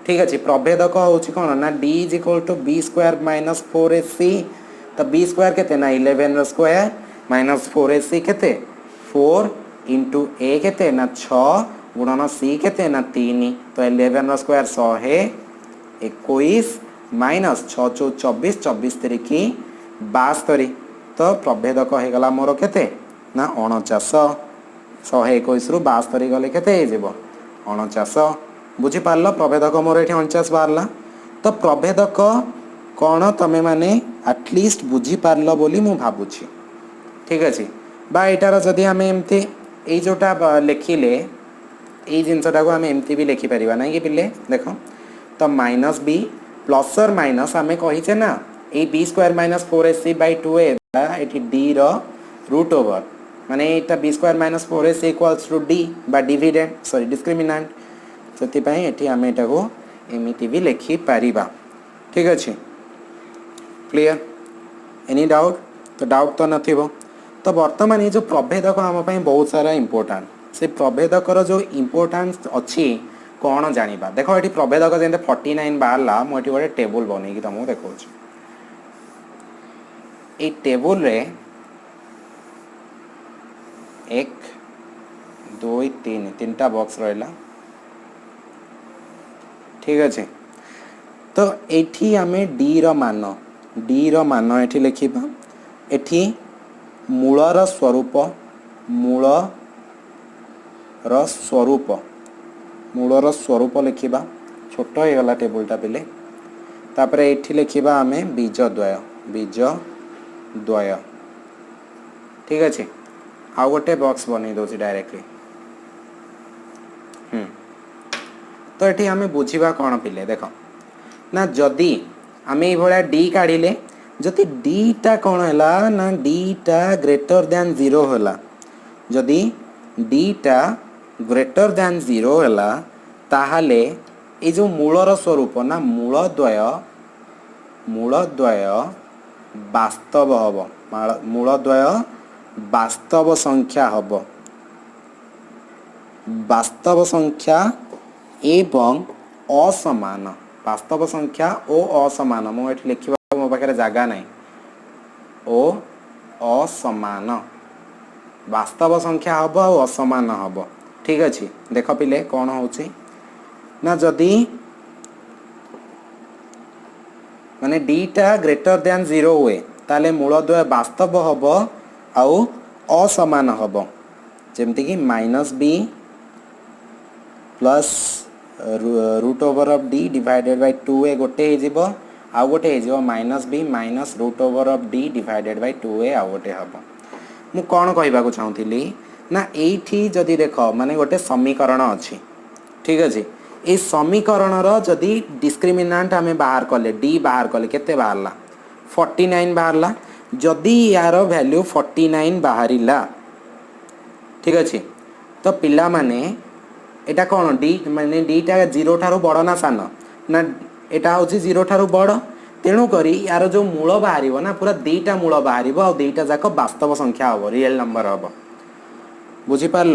ठीक अछि प्रभेदक होछि कोन ना d is equal to b square minus 4ac तो b स्क्वायर केते ना 11 स्क्वायर माइनस 4ac केते 4 इंटू a केते ना 6 गुणन c केते ना 3 तो 11 स्क्वायर 100 21 माइनस 6 24 24 3 72 तो प्रभेदक हो गला मोर केते ना 49 121 रु 72 गले केते हे जेबो 49 बुझी पारलो प्रभेदक मोर एठी 49 बारला तो प्रभेदक कौन तमे माने एटलिस्ट बुझी पारलो बोली मु भाबुछि ठीक अछि बा एटार जदि आमे एमती ए जोटा लिखिले ए जिनसटा को आमे एमती भी लिखि परिबा नै कि पिले देखो तो माइनस बी प्लस और माइनस आमे कहिचे ना ए b square minus 4ac by 2a एटी d रो रूट ओवर माने एटा b square minus 4ac equals to d बा डिविडेंड सॉरी डिस्क्रिमिनेंट सती पई एटी आमे एटा को एमिति भी लिखि परिबा ठीक अछि क्लियर एनी डाउट तो डाउट तो नथिबो तो वर्तमान ये जो प्रभेदक आम बहुत सारा इंपोर्टेंट से प्रभेदक जो इंपोर्टेंस अच्छी कौन जानिबा देखो ये प्रभेदक जेंते 49 बाहरला मुझे गोटे टेबुल बनई तुमको देखा ये टेबुल रे 1 2 3 तीनटा बॉक्स रहा ठीक अच्छे तो एठी आमे डी रो मान एठी लिखिबा एठी मूलर स्वरूप मूलर स्वरूप लिखिबा छोट हो गला टेबुलटा पिले तापर एठी लिखिबा आमे बीज द्वय ठीक अच्छे आउ गोटे बॉक्स बनै दोछि डायरेक्टली तो एठी आमे बुझिबा कोन पिले देखो ना जदी आमे ए भला डी काढिले जति डी टा कौन हैला ना डी टा ग्रेटर दैन 0 होला जदि डी टा ग्रेटर दैन 0 हैला ताहाले ए जो मूलर स्वरूप ना मूलद्वय वास्तव हबो मूलद्वय वास्तव संख्या हबो वास्तव संख्या एवं असमान वास्तव संख्या ओ असमान मु एठी लिखिबा मो पाखे जगह नहीं ओ असमान वास्तव संख्या हम और असमान हम ठीक अच्छे देख पिले कौन होची ना जदि माने डीटा ग्रेटर दैन 0 हुए ताले मूलद्वय वास्तव हम आउ असमान हम जमती कि -b plus root over of d divided by 2a गोटे हो आउ गोटे हो -b minus root over of d divided by 2a आउ गोटे हम मु कौन कहवाक चाहूली ना एठी जदि देख माने गोटे समीकरण अच्छी ठीक अच्छे ये समीकरण जदि डिस्क्रिमिनांट आम बाहर कले d बाहर कले केते बाहरला 49 बाहरला जदि यार वैल्यू 49 बाहरिला ठीक अच्छे तो पिला माने एटा कौन डी माने डीटा 0 ठारू बड़ ना सान ना एटा हूँ 0 ठारू बड़ तेणुक यार जो मूल बाहर ना पूरा दीटा मूल बाहर आ दीटा जाक वास्तव संख्या हम रियल नंबर हम बुझीपार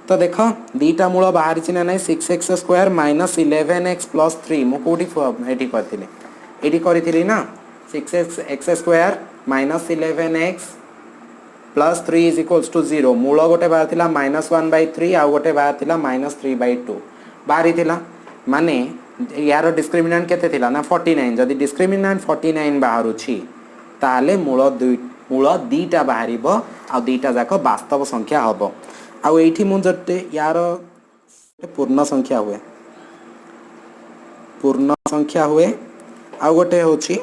तो देख दीटा मूल बाहर ना ना 6x² माइनस 11x प्लस 3 मुझे ये करी ना 6x² minus 11x plus 3 is equals to 0 मूल गोटे बाहर थिला -1/3 आउ गोटे बाहर थिला -3/2 बाहरी थिला माने यार डिस्क्रिमिनांट केते थिला ना 49 जदि डिस्क्रिमिनांट 49 बाहर छी ताले मूल दीटा बाहरिबो आ दीटा जाक वास्तव संख्या हबो आ एठी मु जते यार पूर्ण संख्या हुए आ गोटे होची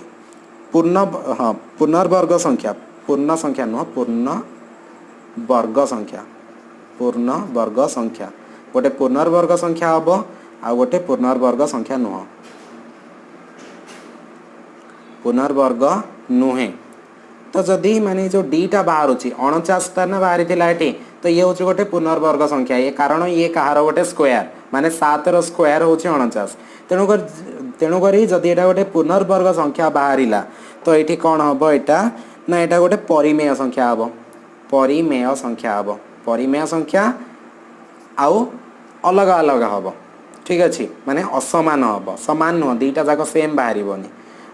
पूर्ण हाँ पूर्णवर्ग संख्या पूर्ण संख्या नुह पूर्ण वर्ग संख्या गोटे पूर्णवर्ग संख्या हम आ गोटे पूर्णवर्ग संख्या नुह पूर्णवर्ग नुहे तो जदि माने जो डीटा बाहर 49 ना बाहरी थिला एठी तो ये हूँ गोटे पूर्णवर्ग संख्या ये कारण ये कहार गोटे स्क्वायर माने 7 रो स्क्वायर हूँ 49 तेणुक जदि एटा गोटे पूर्णवर्ग संख्या बाहरिला तो ये कौन हम एटा ना एटा गोटे परिमेय संख्या हम परिमेय संख्या आउ अलग अलग हम ठीक अच्छे माने असमान हम सामान नुह दीटा जाक सेम बाहर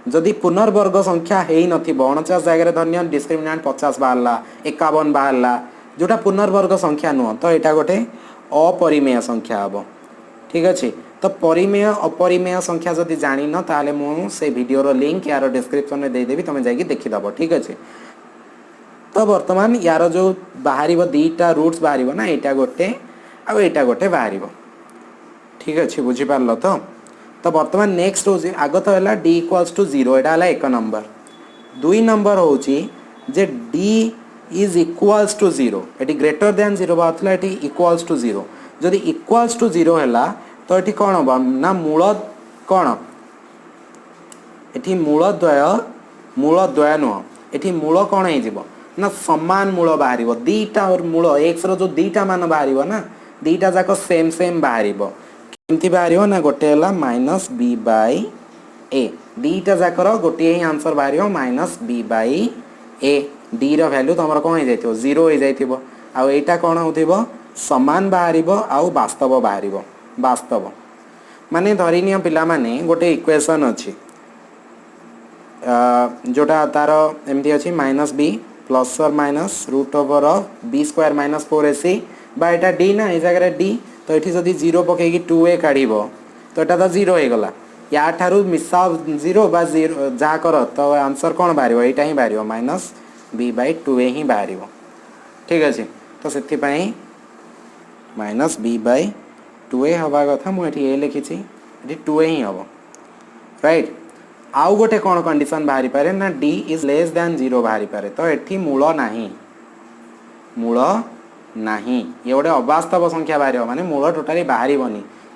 जदि पुनर्वर्ग संख्या है नथिबो 49 जगह धन्य डिस्क्रिमिनांट 50 बाहरला 51 बाहरला जोटा पुनर्वर्ग संख्या नुह तो यहाँ गोटे अपरिमेय संख्या हम ठीक अच्छे तो परिमेय अपरिमेय संख्या जदि जानी न ताले मु से वीडियो लिंक यार डिस्क्रिप्शन में देदेवी तुम जाकि देखीदेव ठीक अच्छे तो वर्तमान यार जो बाहर दीटा रूट्स बाहर ना यहाँ गोटे आईटा गोटे बाहर ठीक अच्छे बुझीपार तो वर्तमान नेक्स्ट हूँ आग तो है d इक्वल्स टू 0 यहाँ है 1 नंबर 2 नंबर हूँ जे d इज इक्वल्स टू 0 ये ग्रेटर दैन 0 बाहर ये इक्वल्स टू 0 जदि इक्वल्स टू 0 है तो ये कौन हम ना मूल कौन ये मूलद्वय नुह ये मूल कौन हो ना समान मूल बाहर दीटा और मूल एक्स रो जो दीटा मान बाहर ना दीटा जाक सेम सेम बाहर केमती बाहर ना गोटे है -b/a दीटा जाकर गोटे ही आंसर बाहर -b/a डी वैल्यू तुम कौन हो जाए 0 हो जाए आईटा कौन हो समान बाहर आउ वास्तव बाहर वास्तव माने धरिनिय पिला माने गोटे इक्वेशन अच्छी जोटा तार एमती अच्छी -b प्लस और minus root over of b² - 4ac बा एटा d ना ये जगह d तो ये जदि 0 पकईकि 2a काढ़ तो यहाँ तो 0 हो गला या ठारू मिसा 0 बा 0 जहाँ कर तो आंसर कौन बाहर यहाँ ही बाहर -b/2a ही बाहर ठीक अच्छे तो से -b/2a हवा कथा मुझे लिखी 2a ही हम राइट आउ गोटे कौन कंडीशन बाहरी पारे ना d इज लेस दैन 0 बाहरी पारे तो ये मूल नाही ये गोटे अवास्तव संख्या बाहर माने मूल टोटाली बाहर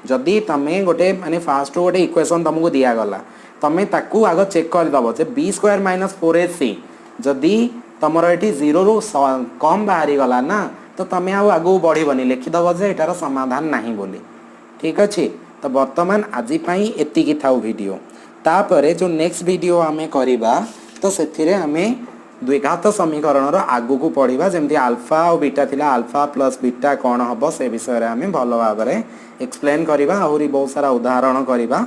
जदि तुम गोटे माने फास्ट गोटे इक्वेशन तुमको दिगला तुम ताकू आग चेक करदेव जे b² - 4ac जदि तुम ये 0 रू कम बाहरी गला ना तो तुम आगू बढ़नी लिखिदेव जे यार समाधान नहीं बोली ठीक अच्छे तो बर्तमान आज एतिकी थाउ वीडियो तापर जो नेक्स्ट वीडियो आमे करिबा तो से आमे द्विघात समीकरण आगू को पढ़ा जमी आल्फा और बीटा थिला आल्फा प्लस बीटा कौन हम से विषय में आम भल भाव में एक्सप्लेन करवा आहरी बहुत सारा उदाहरण करवा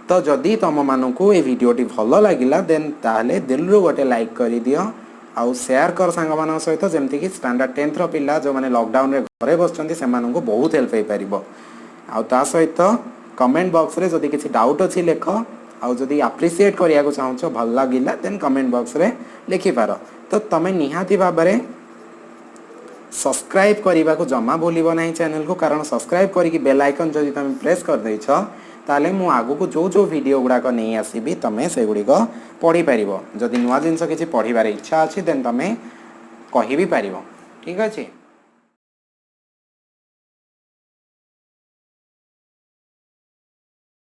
तो जदि तुम मानक ये वीडियोटी भल लगिला देन ताहले दिलरू गोटे लाइक कर दियो आउ शेयर कर सांग मान सहित जमती कि स्टैंडर्ड 10th पिला जो मैंने लॉकडाउन रे घरे बसचंती से मानक बहुत हेल्प हो पारिबो आउ ता सहित कमेंट बॉक्स रे जदि किसी डाउट अच्छी लेख आउ जदि अप्रिशिएट करिया को चाहो भल लगिला देन कमेंट बॉक्स रे लिखि पार तो तमे निहाती भाबरे सब्सक्राइब करने को जमा भूलिबो नहीं चैनल को कारण सब्सक्राइब करके बेल आइकन जदि तुम प्रेस कर देछ ताले मु आगु को जो वीडियो गुड़ाक नहीं आसीबी तमे से गुड़िक पढ़ी पारिबो जदि नुआ जिंस किछि पढ़िबार इच्छा अछि देन तमे कहि भी पारिबो ठीक अछि।